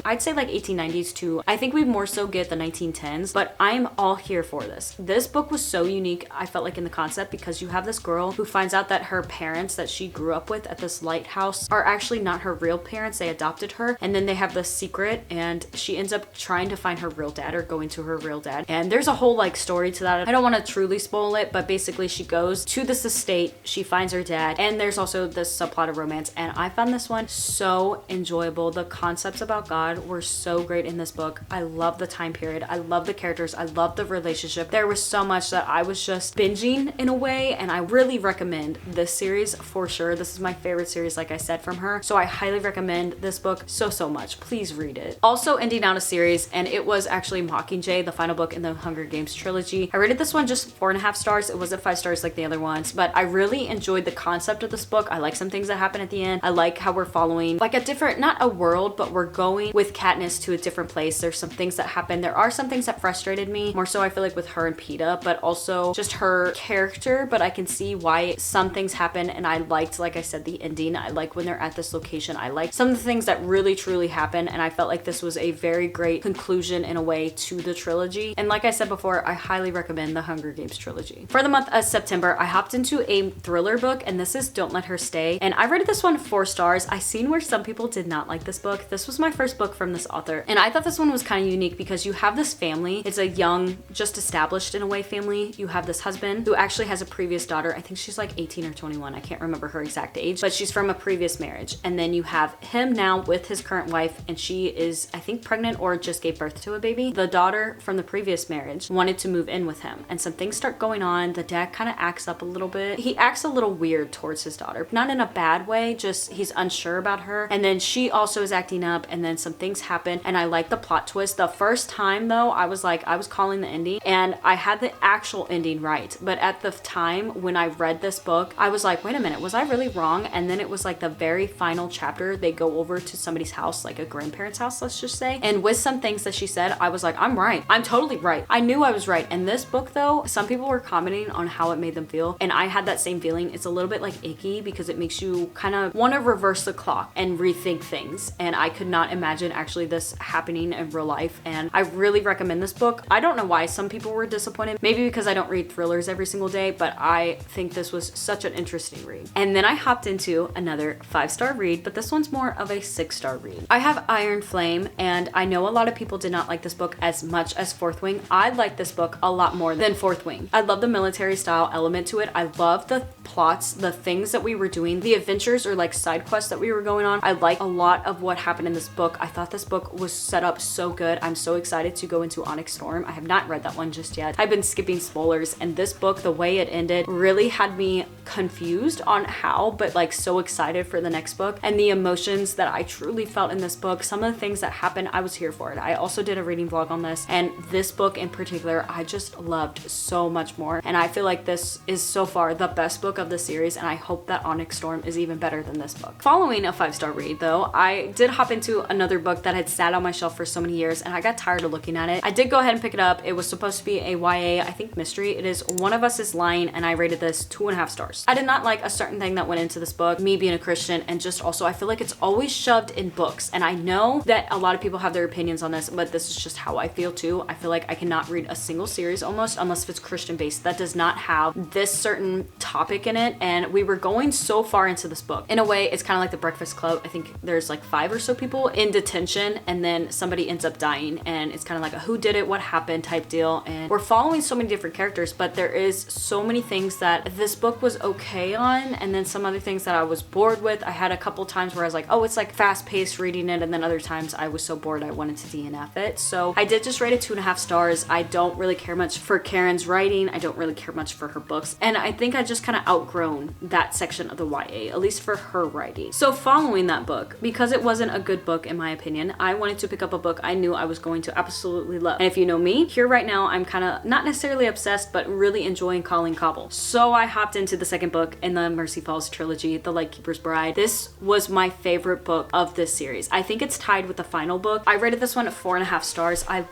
[SPEAKER 1] I'd say like 1890s too. I think we more so get the 1910s, but I'm all here for this. This book was so unique, I felt like, in the concept, because you have this girl who finds out that her parents that she grew up with at this lighthouse are actually not her real parents. They adopted her, and then they have this secret, and she ends up trying to find her real dad or going to her real dad. And there's a whole like story to that. I don't want to truly spoil it, but basically she goes to this estate, she finds her dad, and there's also this subplot of romance, and I found this one so enjoyable. The concepts about God were so great in this book. I love the time period. I love the characters. I love the relationship. There was so much that I was just binging in a way, and I really recommend this series for sure. This is my favorite series, like I said, from her. So I highly recommend this book so much. Please read it. Also ending out a series, and it was actually Mockingjay, the final book in the Hunger Games trilogy. I rated this one just 4.5 stars. It wasn't 5 stars like the other ones, but I really enjoyed the concept of this book. I like some things that happen at the end. I like how we're following like a different, not a world, but we're going with Katniss to a different place. There's some things that happen. There are some things that frustrated me, more so I feel like with her and Peeta, but also just her character, but I can see why some things happen, and I liked, like I said, the ending. I like when they're at this location. I like some of the things that really truly happen, and I felt like this was a very great conclusion in a way to the trilogy. And like I said before, I highly recommend the Hunger Games trilogy. For the month of September, I hopped into a thriller book, and this is Don't Let Her Stay, and I rated this one 4 stars. I seen where some people did not like this book. This was my first book from this author, and I thought this one was kind of unique because you have this family. It's a young, just established in a way family. You have this husband who actually has a previous daughter. I think she's like 18 or 21. I can't remember her exact age, but she's from a previous marriage. And then you have him now with his current wife, and she is, I think, pregnant or just gave birth to a baby. The daughter from the previous marriage wanted to move in with him, and some things start going on. The dad kind of acts up a little bit. He acts a little weird towards his daughter, not in a bad way, just he's unsure about her. And then she also is acting up, and then some things happen, and I like the plot twist. The first time though, I was calling the ending, and I had the actual ending right, but at the time when I read this book, I was like, wait a minute, was I really wrong? And then it was like the very final chapter, they go over to somebody's house, like a grandparent's house, let's just say, and with some things that she said, I was like, I'm right. I'm totally right. I knew I was right. And this book though, some people were commenting on how it made them feel, and I had that same feeling. It's a little bit like icky because it makes you kind of want to reverse the clock and rethink things, and I could not imagine actually this happening in real life, and I really recommend this book. I don't know why some people were disappointed, maybe because I don't read thrillers every single day, but I think this was such an interesting read. And then I hopped into another 5-star read, but this one's more of a 6-star read. I have Iron Flame, and I know a lot of people did not like this book as much as Fourth Wing. I like this book a lot more than Fourth Wing. I love the military style element to it. I love the plots, the things that we were doing, the adventures or like side quests that we were going on. I like a lot of what happened in this book. I thought this book was set up so good. I'm so excited to go into Onyx Storm. I have not read that one just yet. I've been skipping spoilers series, and this book, the way it ended, really had me confused on how, but like so excited for the next book, and the emotions that I truly felt in this book. Some of the things that happened, I was here for it. I also did a reading vlog on this, and this book in particular I just loved so much more, and I feel like this is so far the best book of the series, and I hope that Onyx Storm is even better than this book. Following a 5-star read though, I did hop into another book that had sat on my shelf for so many years, and I got tired of looking at it. I did go ahead and pick it up. It was supposed to be a YA, I think, mystery. It is One of Us is Lying, and I rated this 2.5 stars. I did not like a certain thing that went into this book, me being a Christian, and just also I feel like it's always shoved in books, and I know that a lot of people have their opinions on this, but this is just how I feel too. I feel like I cannot read a single series almost unless if it's Christian based that does not have this certain topic in it, and we were going so far into this book. In a way, it's kind of like The Breakfast Club. I think there's like 5 or so people in detention, and then somebody ends up dying, and it's kind of like a who did it, what happened type deal, and we're following so many different characters, but there is so many things that this book was okay on, and then some other things that I was bored with. I had a couple times where I was like, oh, it's like fast paced reading it, and then other times I was so bored I wanted to DNF it. So I did just rate it 2.5 stars. I don't really care much for Karen's writing. I don't really care much for her books, and I think I just kind of outgrown that section of the YA, at least for her writing. So following that book, because it wasn't a good book in my opinion, I wanted to pick up a book I knew I was going to absolutely love. And if you know me, here right now I'm kind of not necessarily obsessed, but really enjoying Colleen Cobble. So I hopped into the second book in the Mercy Falls trilogy, The Lightkeeper's Bride. This was my favorite book of this series. I think it's tied with the final book. I rated this one at 4.5 stars. I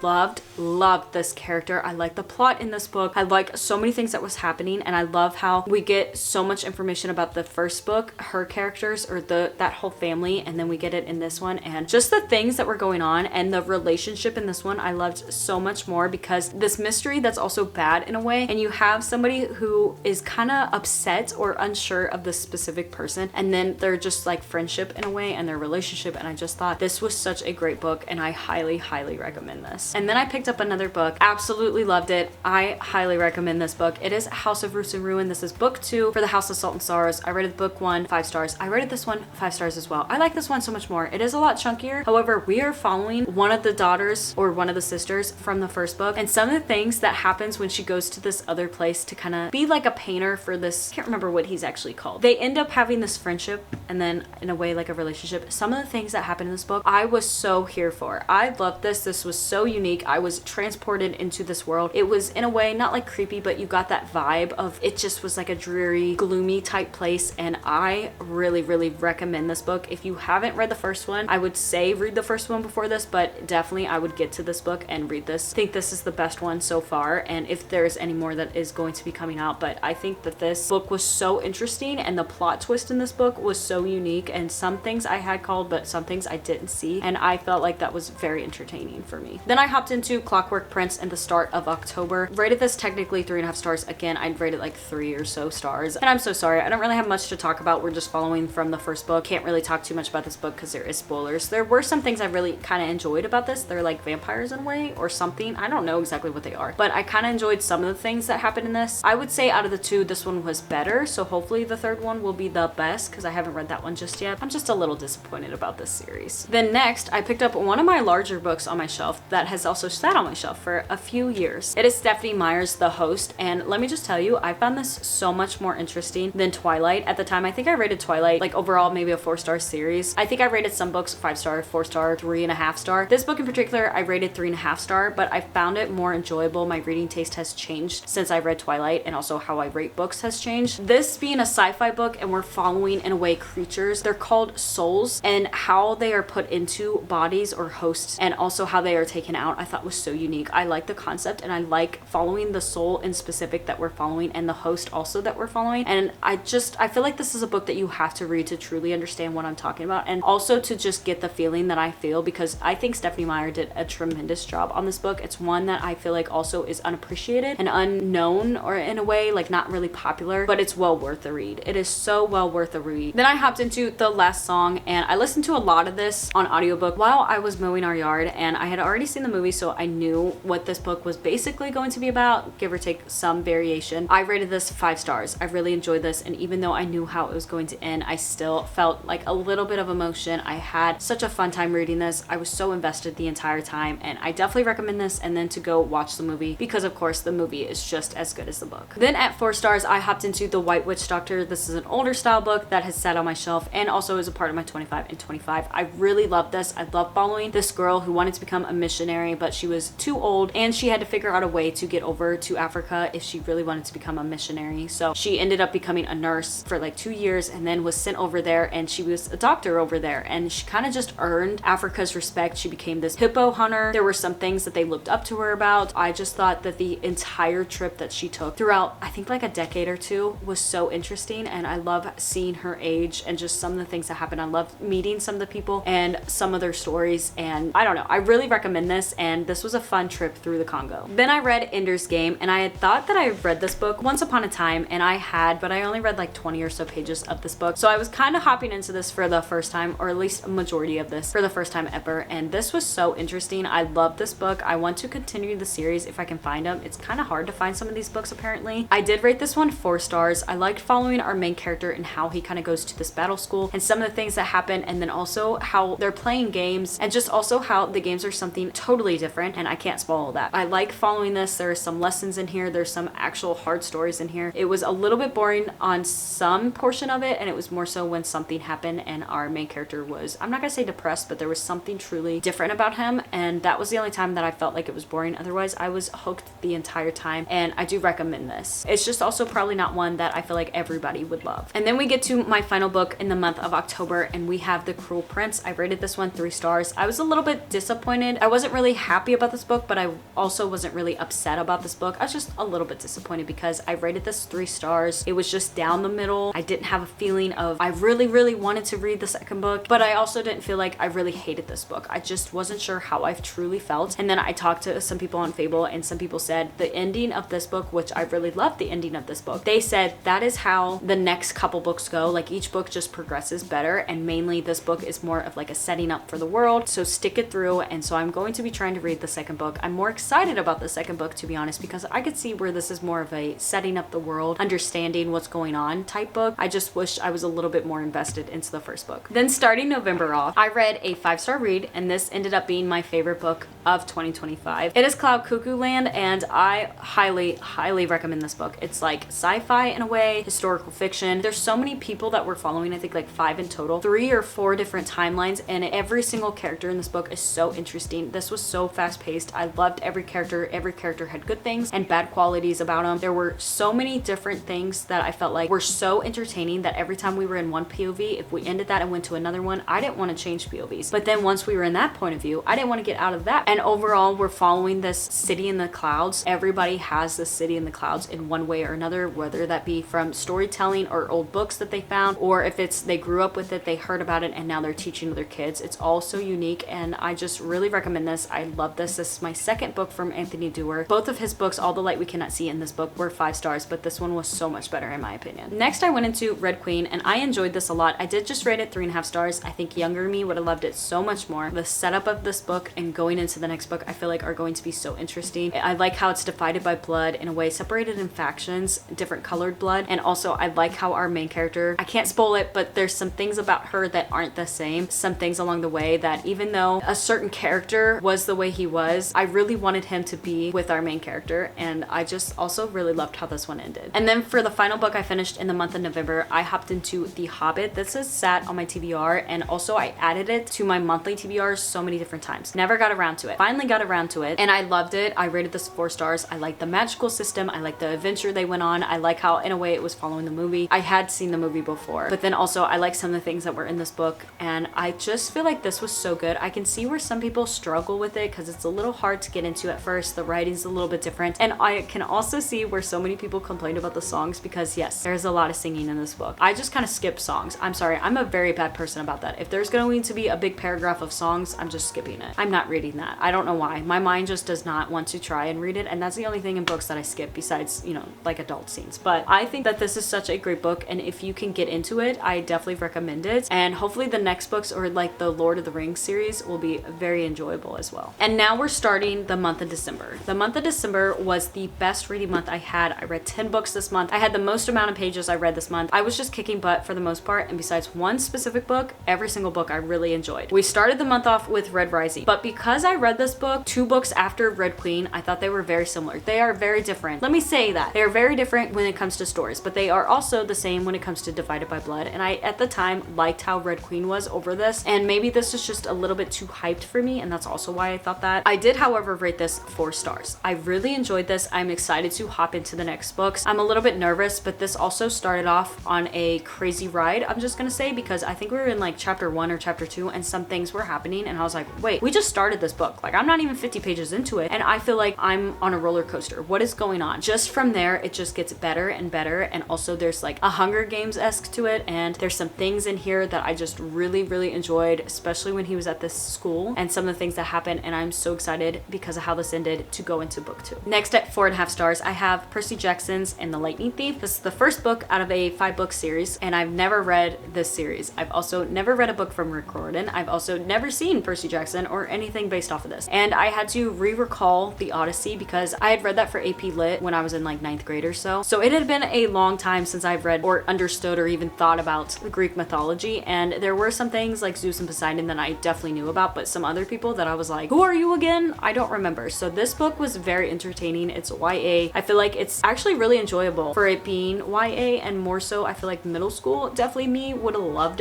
[SPEAKER 1] loved this character. I like the plot in this book. I like so many things that was happening, and I love how we get so much information about the first book, her characters, or that whole family, and then we get it in this one, and just the things that were going on and the relationship in this one I loved so much more, because this mystery that's also bad in a way, and you have somebody who is kind of upset or unsure of the specific person, and then they're just like friendship in a way and their relationship, and I just thought this was such a great book, and I highly recommend this. And then I picked up another book, absolutely loved it. I highly recommend this book. It is House of Roots and Ruin. This is book 2 for the House of Salt and Sorrows. I rated book 1 5 stars. I rated this one 5 stars as well. I like this one so much more. It is a lot chunkier. However, we are following one of the daughters or one of the sisters from the first book, and some of the things that happens when she goes to this other place to kind of be like a painter for this, I can't remember what he's actually called. They end up having this friendship, and then in a way like a relationship. Some of the things that happen in this book I was so here for. I loved this. This was so unique. I was transported into this world. It was in a way not like creepy, but you got that vibe of it just was like a dreary, gloomy type place, and I really recommend this book. If you haven't read the first one, I would say read the first one before this, but definitely I would get to this book and read this. I think this is the best one so far, and if there's any more that is going to be coming out, but I think that this book was so interesting, and the plot twist in this book was so unique, and some things I had called, but some things I didn't see, and I felt like that was very entertaining for me. Then I hopped into Clockwork Prince in the start of October. Rated this technically 3.5 stars. Again, I'd rate it like 3 or so stars, and I'm so sorry. I don't really have much to talk about. We're just following from the first book. Can't really talk too much about this book because there is spoilers. There were some things I really kind of enjoyed about this. They're like vampires in a way or something. I don't know exactly what they are, but I kind of enjoyed some of the things that happened in this. I would say out of the two, this one was better, so hopefully the third one will be the best because I haven't read that one just yet. I'm just a little disappointed about this series. Then next, I picked up one of my larger books on my shelf that has also sat on my shelf for a few years. It is Stephenie Meyer's The Host, and let me just tell you, I found this so much more interesting than Twilight. At the time, I think I rated Twilight like overall maybe a 4-star series. I think I rated some books 5-star, 4-star, 3.5 star. This book in particular, I rated 3.5 star, but I found it more enjoyable. My reading taste has changed since I read Twilight, and also how I rate books has changed. This being a sci-fi book, and we're following in a way creatures. They're called souls, and how they are put into bodies or hosts, and also how they are taken out, I thought was so unique. I like the concept, and I like following the soul in specific that we're following, and the host also that we're following. And I feel like this is a book that you have to read to truly understand what I'm talking about, and also to just get the feeling that I feel, because I think Stephenie Meyer did a tremendous job on this book. It's one that I feel like also is unappreciated and unknown, or in a way like not really popular, but it's well worth the read. It is so well worth the read. Then I hopped into The Last Song, and I listened to a lot of this on audiobook while I was mowing our yard, and I had already seen the movie, so I knew what this book was basically going to be about, give or take some variation. I rated this 5 stars. I really enjoyed this, and even though I knew how it was going to end, I still felt like a little bit of emotion. I had such a fun time reading this. I was so invested the entire time, and I definitely recommend this, and then to go watch the movie, because of course the movie is just as good as the book. Then at 4 stars, I hopped into The White Witch Doctor. This is an older style book that has sat on my shelf and also is a part of my 25 and 25. I really love this. I love following this girl who wanted to become a missionary, but she was too old and she had to figure out a way to get over to Africa if she really wanted to become a missionary. So she ended up becoming a nurse for like 2 years and then was sent over there, and she was a doctor over there, and she kind of just earned Africa's respect. She became this hippo hunter. There were some things that they looked up to her about. I just thought that the entire trip that she took throughout, I think like a decade or two, was so interesting, and I love seeing her age and just some of the things that happen. I love meeting some of the people and some of their stories, and I don't know, I really recommend this, and this was a fun trip through the Congo. Then I read Ender's Game, and I had thought that I read this book once upon a time, and I had, but I only read like 20 or so pages of this book, so I was kind of hopping into this for the first time, or at least a majority of this for the first time ever, and this was so interesting. I love this book. I want to continue the series if I can find them. It's kind of hard to find some of these books apparently. I did rate this one 4 stars. I liked following our main character and how he kind of goes to this battle school and some of the things that happen, and then also how they're playing games, and just also how the games are something totally different, and I can't spoil that. I like following this. There are some lessons in here. There's some actual hard stories in here. It was a little bit boring on some portion of it, and it was more so when something happened and our main character was, I'm not gonna say depressed, but there was something truly different about him, and that was the only time that I felt like it was boring. Otherwise, I was hooked the entire time, and I do recommend this. It's just also probably not one that I feel like everybody would love. And then we get to my final book in the month of October, and we have The Cruel Prince. I rated this one 3 stars. I was a little bit disappointed. I wasn't really happy about this book, but I also wasn't really upset about this book. I was just a little bit disappointed because I rated this 3 stars. It was just down the middle. I didn't have a feeling of I really wanted to read the second book, but I also didn't feel like I really hated this book. I just wasn't sure how I truly felt. And then I talked to some people on Fable, and some people said the ending of this book, which I really loved the ending of this book, they said that is how the next couple books go. Like each book just progresses better, and mainly this book is more of like a setting up for the world, so stick it through. And so I'm going to be trying to read the second book. I'm more excited about the second book, to be honest, because I could see where this is more of a setting up the world, understanding what's going on type book. I just wish I was a little bit more invested into the first book. Then starting November off, I read a 5-star read, and this ended up being my favorite book of 2025. It is Cloud Cuckoo Land, and I highly recommend this book. It's like sci-fi in a way, historical fiction. There's so many people that we're following, I think like 5 in total, 3 or 4 different timelines, and every single character in this book is so interesting. This was so fast-paced. I loved every character. Every character had good things and bad qualities about them. There were so many different things that I felt like were so entertaining that every time we were in one POV, if we ended that and went to another one, I didn't want to change POVs. But then once we were in that point of view, I didn't want to get out of that. And overall, we're following this city in the clouds. Everybody has this city in the clouds in one way or another, whether that be from storytelling or old books that they found, or if it's they grew up with it, they heard about it, and now they're teaching their kids. It's all so unique, and I just really recommend this. I love this. This is my second book from Anthony Doerr. Both of his books, All the Light We Cannot See in this book, were 5 stars, but this one was so much better in my opinion. Next, I went into Red Queen, and I enjoyed this a lot. I did just rate it 3.5 stars. I think younger me would have loved it so much more. The setup of this book and going into the next book, I feel like are going to be so interesting. I like how it's divided by blood in a way, separated in factions, different colored blood, and also I like how our main character, I can't spoil it, but there's some things about her that aren't the same. Some things along the way that even though a certain character was the way he was, I really wanted him to be with our main character, and I just also really loved how this one ended. And then for the final book I finished in the month of November, I hopped into The Hobbit. This is sat on my TBR, and also I added it to my monthly TBRs so many different times. Never got around to it. Finally got around to it, and I loved it. I rated this 4 stars. I like the magical system. I like the adventure they went on. I like how in a way it was following the movie. I had seen the movie before, but then also I like some of the things that were in this book, and I just feel like this was so good. I can see where some people struggle with it because it's a little hard to get into at first. The writing's a little bit different, and I can also see where so many people complained about the songs because yes, there's a lot of singing in this book. I just kind of skip songs. I'm sorry, I'm a very bad person about that. If there's going to be a big paragraph of songs, I'm just skipping it. I'm not reading that. I don't know why. My mind just does not want to try and read it, and that's the only thing in books that I skip besides, you know, like adult scenes. But I think that this is such a great book, and if you can get into it, I definitely recommend it. And hopefully the next books, or like the Lord of the Rings series, will be very enjoyable as well. And now we're starting the month of December. The month of December was the best reading month I had. I read 10 books this month. I had the most amount of pages I read this month. I was just kicking butt for the most part, and besides one specific book, every single book I really enjoyed. We started the month off with Red Rising, but because I read this book 2 books after Red Queen, I thought they were very similar. They They are very different. Let me say that. They are very different when it comes to stories, but they are also the same when it comes to Divided by Blood. And I, at the time, liked how Red Queen was over this. And maybe this is just a little bit too hyped for me, and that's also why I thought that. I did, however, rate this 4 stars. I really enjoyed this. I'm excited to hop into the next books. I'm a little bit nervous, but this also started off on a crazy ride, I'm just gonna say, because I think we were in like chapter 1 or chapter 2 and some things were happening and I was like, wait, we just started this book. Like, I'm not even 50 pages into it and I feel like I'm on a roller coaster. What is going on? Just from there, it just gets better and better. And also there's like a Hunger Games-esque to it, and there's some things in here that I just really enjoyed, especially when he was at this school and some of the things that happened. And I'm so excited because of how this ended to go into book 2. Next at 4.5 stars, I have Percy Jackson's And the Lightning Thief. This is the first book out of a 5-book series, and I've never read this series. I've also never read a book from Rick Riordan. I've also never seen Percy Jackson or anything based off of this. And I had to re-recall the Odyssey because I had read that for AP Lit when I was in like 9th grade or so. So it had been a long time since I've read or understood or even thought about the Greek mythology. And there were some things like Zeus and Poseidon that I definitely knew about, but some other people that I was like, who are you again? I don't remember. So this book was very entertaining. It's YA. I feel like it's actually really enjoyable for it being YA, and more so I feel like middle school, definitely me would have loved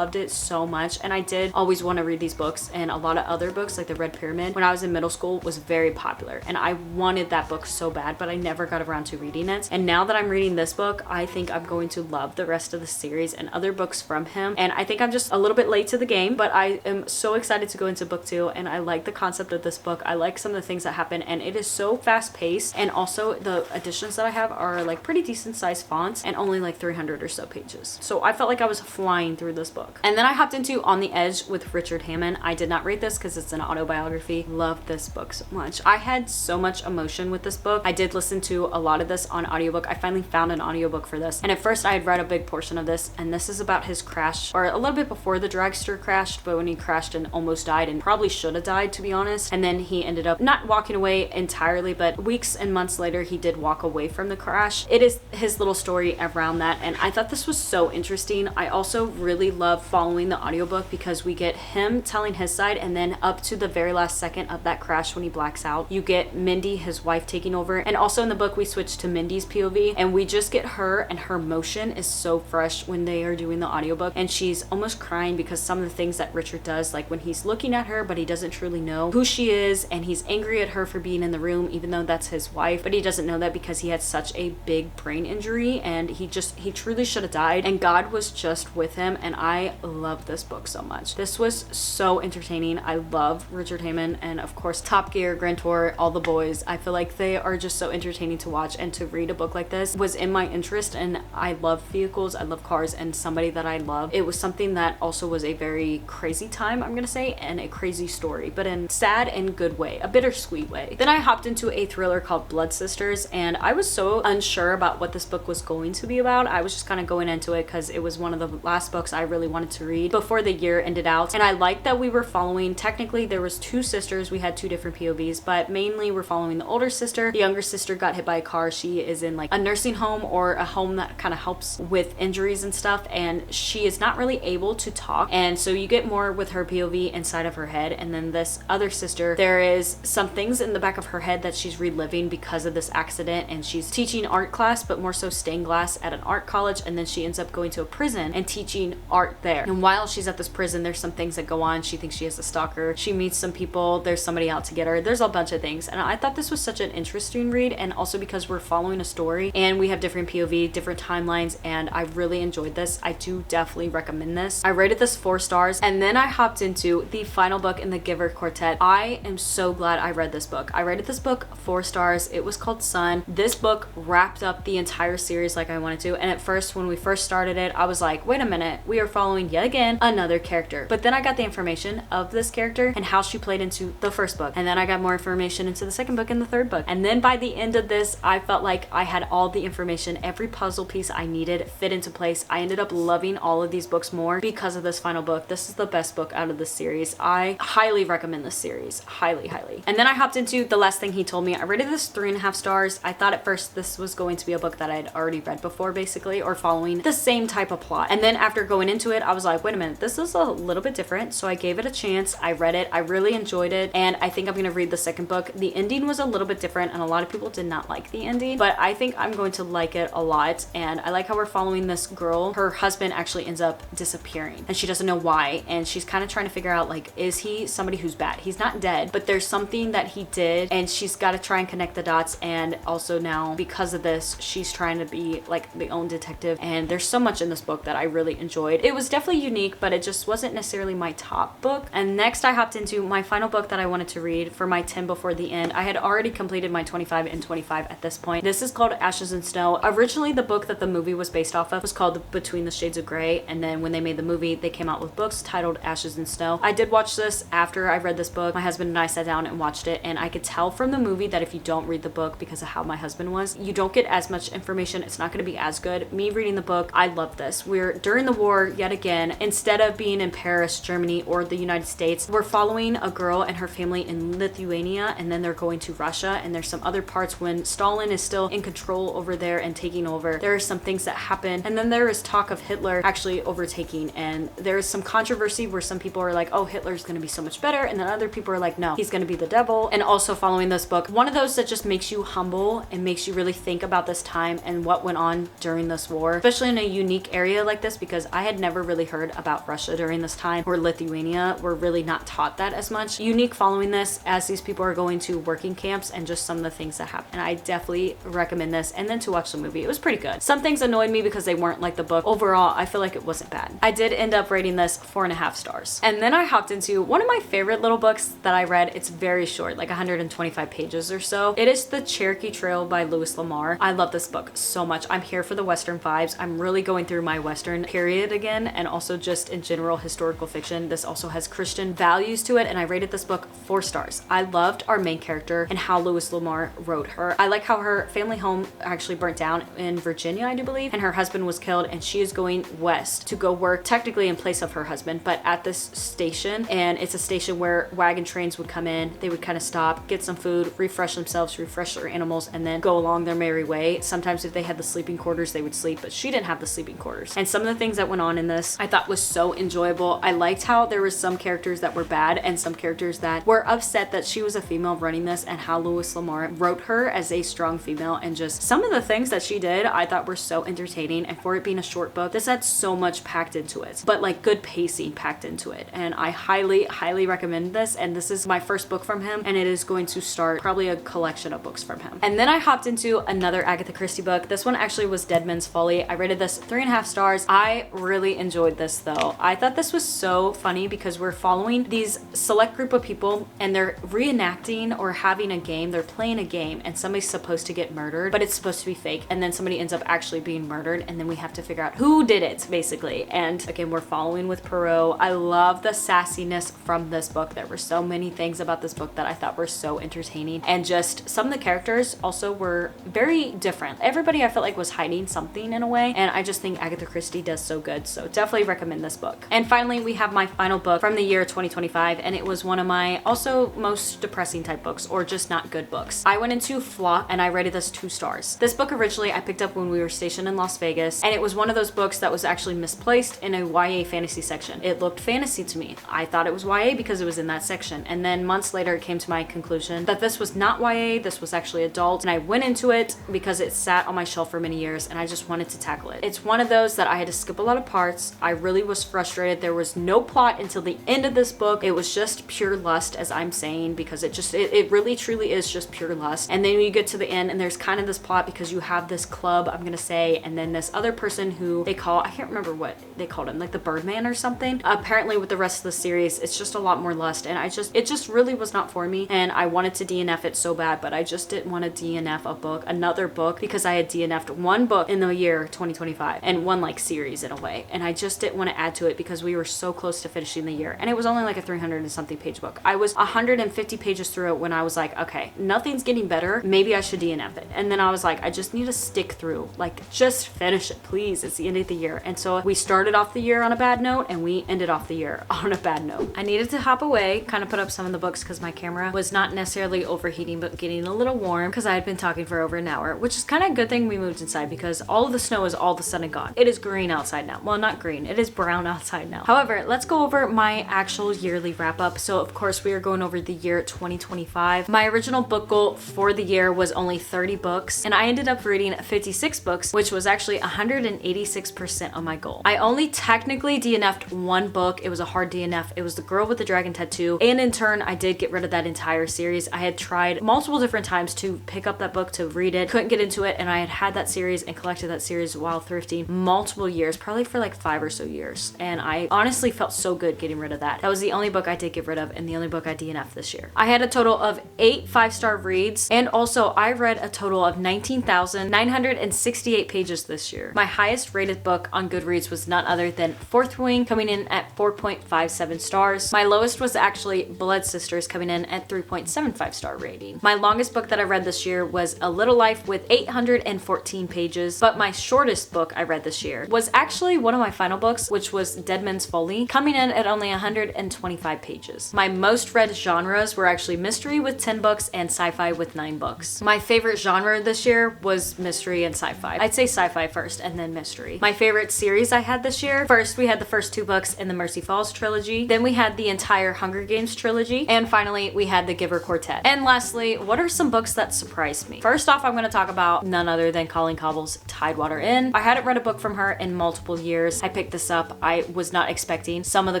[SPEAKER 1] it so much. And I did always want to read these books, and a lot of other books like The Red Pyramid when I was in middle school was very popular, and I wanted that book so bad, but I never got around to reading it. And now that I'm reading this book, I think I'm going to love the rest of the series and other books from him. And I think I'm just a little bit late to the game, but I am so excited to go into book 2, and I like the concept of this book. I like some of the things that happen, and it is so fast paced, and also the editions that I have are like pretty decent sized fonts and only like 300 or so pages. So I felt like I was flying through this book. And then I hopped into On the Edge with Richard Hammond. I did not rate this because it's an autobiography. Love this book so much. I had so much emotion with this book. I did listen to a lot of this on audiobook. I finally found an audiobook for this, and at first I had read a big portion of this, and this is about his crash, or a little bit before the dragster crashed, but when he crashed and almost died, and probably should have died, to be honest. And then he ended up not walking away entirely, but weeks and months later he did walk away from the crash. It is his little story around that, and I thought this was so interesting. I also really love following the audiobook because we get him telling his side, and then up to the very last second of that crash when he blacks out, you get Mindy, his wife, taking over. And also in the book we switch to Mindy's POV, and we just get her, and her emotion is so fresh when they are doing the audiobook, and she's almost crying because some of the things that Richard does, like when he's looking at her but he doesn't truly know who she is, and he's angry at her for being in the room even though that's his wife, but he doesn't know that because he had such a big brain injury, and he truly should have died, and God was just with him. And I love this book so much. This was so entertaining. I love Richard Hammond, and of course Top Gear, Grand Tour, all the boys. I feel like they are just so entertaining to watch, and to read a book like this was in my interest. And I love vehicles, I love cars, and somebody that I love. It was something that also was a very crazy time, I'm gonna say, and a crazy story, but in sad and good way, a bittersweet way. Then I hopped into a thriller called Blood Sisters, and I was so unsure about what this book was going to be about. I was just kind of going into it because it was one of the last books I really wanted to read before the year ended out. And I liked that we were following, technically there was 2 sisters, we had 2 different POVs, but mainly we're following the older sister. The younger sister got hit by a car. She is in like a nursing home or a home that kind of helps with injuries and stuff, and she is not really able to talk, and so you get more with her POV inside of her head. And then this other sister, there is some things in the back of her head that she's reliving because of this accident, and she's teaching art class, but more so stained glass at an art college, and then she ends up going to a prison and teaching art there. And while she's at this prison, there's some things that go on. She thinks she has a stalker, she meets some people, there's somebody out to get her, there's a bunch of things. And I thought this was such an interesting read, and also because we're following a story and we have different POV, different timelines, and I really enjoyed this. I do definitely recommend this. I rated this 4 stars, and then I hopped into the final book in the Giver Quartet. I am so glad I read this book. I rated this book 4 stars. It was called Sun. This book wrapped up the entire series like I wanted to, and at first when we first started it, I was like, wait a minute, we are following yet again another character. But then I got the information of this character and how she played into the first book, and then I got more information into the second book and the third book, and then by the end of this I felt like I had all the information, every puzzle piece I needed fit into place. I ended up loving all of these books more because of this final book. This is the best book out of this series. I highly recommend this series, highly. And then I hopped into The Last Thing He Told Me. I rated this 3.5 stars. I thought at first this was going to be a book that I'd already read before, basically, or following the same type of plot. And then after going into it, I was like, wait a minute, this is a little bit different. So I gave it a chance. I read it. I really enjoyed it. And I think I'm going to read the second book. The ending was a little bit different. and a lot of people did not like the ending, but I think I'm going to like it a lot. And I like how we're following this girl. Her husband actually ends up disappearing and she doesn't know why, and she's kind of trying to figure out, like, is he somebody who's bad? He's not dead, but there's something that he did, and she's got to try and connect the dots. And also now, because of this, she's trying to be like the own detective, and there's so much in this book that I really enjoyed. It was definitely unique, but it just wasn't necessarily my top book. And next I hopped into my final book that I wanted to read for my 10 before the end. I had already completed my 25 and 25 at this point. This is called Ashes and Snow. Originally, the book that the movie was based off of was called Between the Shades of Grey, and then when they made the movie, they came out with books titled Ashes and Snow. I did watch this after I read this book. My husband and I sat down and watched it, and I could tell from the movie that if you don't read the book, because of how my husband was, you don't get as much information. It's not going to be as good. Me reading the book, I love this. We're during the war yet again. Instead of being in Paris, Germany, or the United States, we're following a girl and her family in Lithuania, and then they're going to Russia, and there's some other parts when Stalin is still in control over there and taking over. There are some things that happen, and then there is talk of Hitler actually overtaking, and there is some controversy where some people are like, oh, Hitler's going to be so much better, and then other people are like, no, he's going to be the devil. And also following this book, one of those that just makes you humble and makes you really think about this time and what went on during this war, especially in a unique area like this, because I had never really heard about Russia during this time, or Lithuania. We're really not taught that as much. Unique following this as these people are going to working camps and just some of the things that happen. And I definitely recommend this, and then to watch the movie. It was pretty good. Some things annoyed me because they weren't like the book. Overall, I feel like it wasn't bad. I did end up rating this 4.5 stars. And then I hopped into one of my favorite little books that I read. It's very short, like 125 pages or so. It is The Cherokee Trail by Louis L'Amour. I love this book so much. I'm here for the Western vibes. I'm really going through my Western period again, and also just in general historical fiction. This also has Christian values to it, and I rated this book 4 stars. I loved our main character and how Louis L'Amour wrote her. I like how her family home actually burnt down in Virginia, I do believe, and her husband was killed, and she is going west to go work technically in place of her husband, but at this station. And it's a station where wagon trains would come in. They would kind of stop, get some food, refresh themselves, refresh their animals, and then go along their merry way. Sometimes if they had the sleeping quarters, they would sleep, but she didn't have the sleeping quarters. And some of the things that went on in this I thought was so enjoyable. I liked how there was some characters that were bad and some characters that were upset that she was a female running this, and how Louis L'Amour wrote her as a strong female. And just some of the things that she did I thought were so entertaining. And for it being a short book, this had so much packed into it, but like good pacing packed into it. And I highly recommend this. And this is my first book from him, and it is going to start probably a collection of books from him. And then I hopped into another Agatha Christie book. This one actually was Dead Man's Folly. I rated this 3.5 stars. I really enjoyed this though. I thought this was so funny because we're following these select group of people, and they're reenacting or having a game. They're playing a game, and somebody's supposed to get murdered, but it's supposed to be fake, and then somebody ends up actually being murdered, and then we have to figure out who did it, basically. And again, we're following with Poirot. I love the sassiness from this book. There were so many things about this book that I thought were so entertaining, and just some of the characters also were very different. Everybody I felt like was hiding something in a way, and I just think Agatha Christie does so good. So definitely recommend this book. And finally, we have my final book from the year 2025, and it was one of my also most depressing type books, or just not good books. I went into Flock, and I rated this 2 stars. This book originally I picked up when we were stationed in Las Vegas, and it was one of those books that was actually misplaced in a YA fantasy section. It looked fantasy to me. I thought it was YA because it was in that section, and then months later it came to my conclusion that this was not YA, this was actually adult. And I went into it because it sat on my shelf for many years, and I just wanted to tackle it. It's one of those that I had to skip a lot of parts. I really was frustrated. There was no plot until the end of this book. It was just pure lust, as I'm saying, because it really truly is just pure lust. And then you get to the end, and there's kind of this plot because you have this club, I'm gonna say, and then this other person who they call, I can't remember what they called him, like the Birdman or something. Apparently with the rest of the series, it's just a lot more lust, and it just really was not for me. And I wanted to DNF it so bad, but I just didn't want to DNF another book, because I had DNF'd one book in the year 2025 and one like series in a way, and I just didn't want to add to it because we were so close to finishing the year, and it was only like a 300 and something page book. I was 150 pages through it when I was like, okay, nothing's getting better, maybe I should DNF it. And then I was like, I just need to stick through, like just finish it, please. It's the end of the year. And so we started off the year on a bad note, and we ended off the year on a bad note. I needed to hop away, kind of put up some of the books because my camera was not necessarily overheating, but getting a little warm because I had been talking for over an hour, which is kind of a good thing we moved inside because all of the snow is all of a sudden gone. It is green outside now. Well, not green, it is brown outside now. However, let's go over my actual yearly wrap up. So of course we are going over the year 2025. My original book goal total for the year was only 30 books, and I ended up reading 56 books, which was actually 186% of my goal. I only technically DNF'd one book. It was a hard DNF. It was The Girl with the Dragon Tattoo, and in turn, I did get rid of that entire series. I had tried multiple different times to pick up that book to read it, couldn't get into it, and I had that series and collected that series while thrifting multiple years, probably for like 5 or so years, and I honestly felt so good getting rid of that. That was the only book I did get rid of and the only book I DNF'd this year. I had a total of 8 5-star reads, and also I read a total of 19,968 pages this year. My highest rated book on Goodreads was none other than Fourth Wing, coming in at 4.57 stars. My lowest was actually Blood Sisters, coming in at 3.75 star rating. My longest book that I read this year was A Little Life with 814 pages, but my shortest book I read this year was actually one of my final books, which was Dead Men's Folly, coming in at only 125 pages. My most read genres were actually mystery with 10 books and sci-fi with 9 books. My favorite genre this year was mystery and sci-fi. I'd say sci-fi first and then mystery. My favorite series I had this year, first we had the first 2 books in the Mercy Falls trilogy, then we had the entire Hunger Games trilogy, and finally we had the Giver Quartet. And lastly, what are some books that surprised me? First off, I'm going to talk about none other than Colleen Cobble's Tidewater Inn. I hadn't read a book from her in multiple years. I picked this up. I was not expecting some of the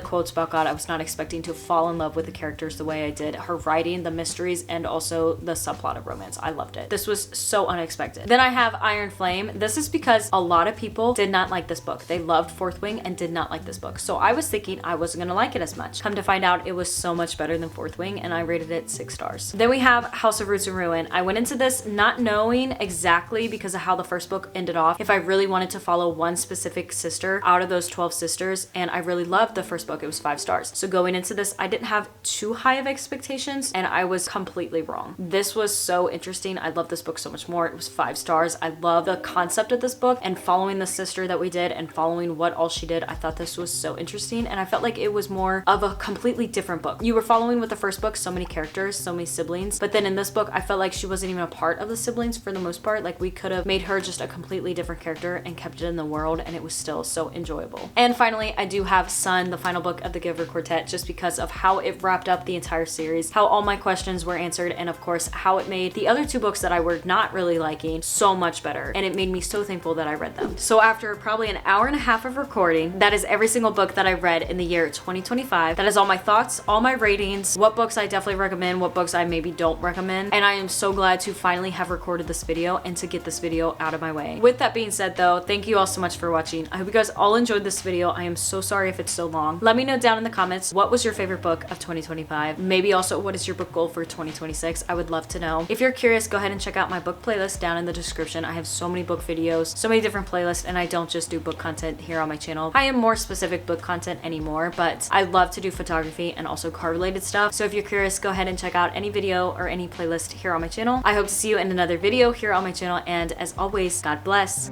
[SPEAKER 1] quotes about God. I was not expecting to fall in love with the characters the way I did. Her writing, the mysteries, and also the subplot of romance. I loved it. This was so unexpected. Then I have Iron Flame. This is because a lot of people did not like this book. They loved Fourth Wing and did not like this book. So I was thinking I wasn't going to like it as much. Come to find out, it was so much better than Fourth Wing, and I rated it 6 stars. Then we have House of Roots and Ruin. I went into this not knowing exactly, because of how the first book ended off, if I really wanted to follow one specific sister out of those 12 sisters, and I really loved the first book. It was 5 stars. So going into this, I didn't have too high of expectations, and I was completely wrong. This was so interesting. I love this book so much more. It was 5 stars. I love the concept of this book and following the sister that we did and following what all she did. I thought this was so interesting, and I felt like it was more of a completely different book. You were following with the first book so many characters, so many siblings, but then in this book I felt like she wasn't even a part of the siblings for the most part. Like, we could have made her just a completely different character and kept it in the world, and it was still so enjoyable. And finally, I do have Sun, the final book of the Giver Quartet, just because of how it wrapped up the entire series, how all my questions were answered, and of course how it made the other 2 books that I were not really liking so much better, and it made me so thankful that I read them. So after probably an hour and a half of recording, that is every single book that I read in the year 2025. That is all my thoughts, all my ratings, what books I definitely recommend, what books I maybe don't recommend, and I am so glad to finally have recorded this video and to get this video out of my way. With that being said though, thank you all so much for watching. I hope you guys all enjoyed this video. I am so sorry if it's so long. Let me know down in the comments, what was your favorite book of 2025? Maybe also, what is your book goal for 2026? I would love to know. If you're curious, go ahead and check out my book playlist down in the description. I have so many book videos, so many different playlists, and I don't just do book content here on my channel. I am more specific book content anymore, but I love to do photography and also car related stuff. So if you're curious, go ahead and check out any video or any playlist here on my channel. I hope to see you in another video here on my channel, and as always, God bless.